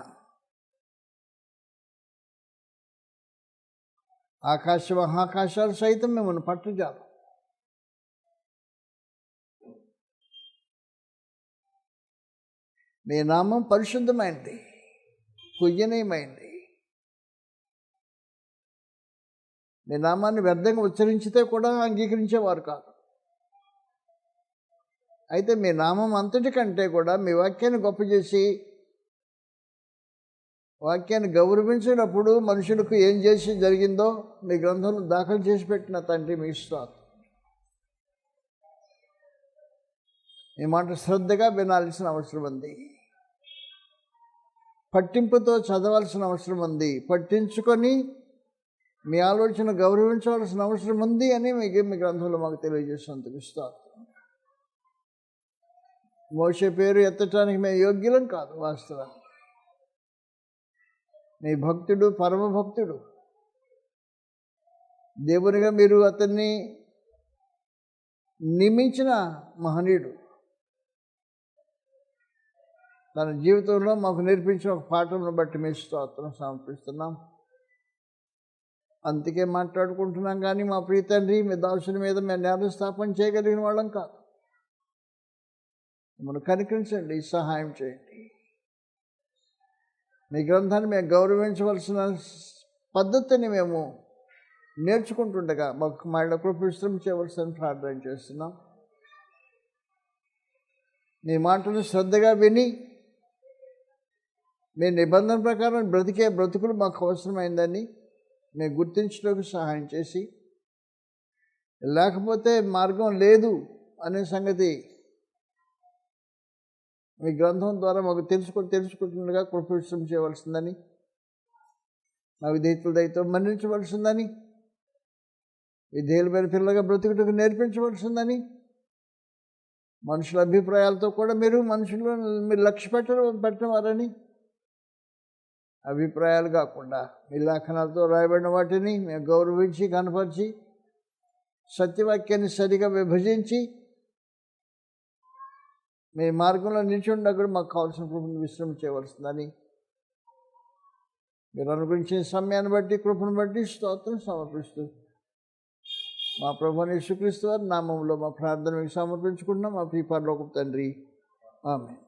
మహాకాశాలు సైతం మిమ్మల్ని పట్టుజాలు. మీ నామం పరిశుద్ధమైంది, పూజనీయమైంది. మీ నామాన్ని వ్యర్థంగా ఉచ్చరించితే కూడా అంగీకరించేవారు కాదు. అయితే మీ నామం అంతటికంటే కూడా మీ వాక్యాన్ని గొప్ప చేసి, వాక్యాన్ని గౌరవించినప్పుడు మనుషులకు ఏం చేసి జరిగిందో మీ గ్రంథంలో దాఖలు చేసి పెట్టిన తండ్రి మీ స్తోత్రం. మీ మాట శ్రద్ధగా వినాల్సిన అవసరం ఉంది. పట్టింపుతో చదవాల్సిన అవసరం ఉంది. పట్టించుకొని మీ ఆలోచన గౌరవించవలసిన అవసరం ఉంది అని మీ గ్రంథంలో మాకు తెలియజేసినందుకు స్తోత్రం. మోషే పేరు ఎత్తటానికి మేము యోగ్యులం కాదు. వాస్తవానికి నీ భక్తుడు, పరమభక్తుడు, దేవునిగా మీరు అతన్ని నియమించిన మహనీయుడు. తన జీవితంలో మాకు నేర్పించిన ఒక పాఠంను బట్టి మీ స్తోత్రం సమర్పిస్తున్నాం. అందుకే మాట్లాడుకుంటున్నాం. కానీ మా ప్రియ తండ్రి, మీ దాసుని మీద మేము నేరస్థాపన చేయగలిగిన వాళ్ళం కాదు. మిమ్మల్ని కనికరించండి, సహాయం చేయండి. మీ గ్రంథాన్ని మేము గౌరవించవలసిన పద్ధతిని మేము నేర్చుకుంటుండగా మాకు మా ఇళ్ళకు విశ్రమ చేయవలసిన ప్రార్థన చేస్తున్నాం. మీ మాటలు శ్రద్ధగా విని మీ నిబంధన ప్రకారం బ్రతికే బ్రతుకులు మాకు అవసరమైందని మేము గుర్తించడానికి సహాయం చేసి, లేకపోతే మార్గం లేదు అనే సంగతి మీ గ్రంథం ద్వారా మాకు తెలుసుకుంటుండగా కృపవిశ్రమ చేయవలసిందని, మా విధేయతల దయతో మన్నించవలసిందని, విధేయులమైన పిల్లగా బ్రతుకుటకు నేర్పించవలసిందని, మనుషుల అభిప్రాయాలతో కూడా మీరు లక్ష్య పెట్టవారని, అభిప్రాయాలు కాకుండా మీ లేఖనాలతో రాయబడిన వాటిని మేము గౌరవించి కనపరిచి సత్యవాక్యాన్ని సరిగా విభజించి మీ మార్గంలో నిల్చుండగా మాకు కావాల్సిన కృపను విశ్రమ చేయవలసిందని, మీరు అనుగ్రహించిన సమయాన్ని బట్టి కృపను బట్టి స్తోత్రం సమర్పిస్తూ మా ప్రభువైన యేసుక్రీస్తు వారి నామములో మా ప్రార్థన మీకు సమర్పించుకుంటున్నాం. మా ప్రియ పరలోకపు తండ్రి, ఆమేన్.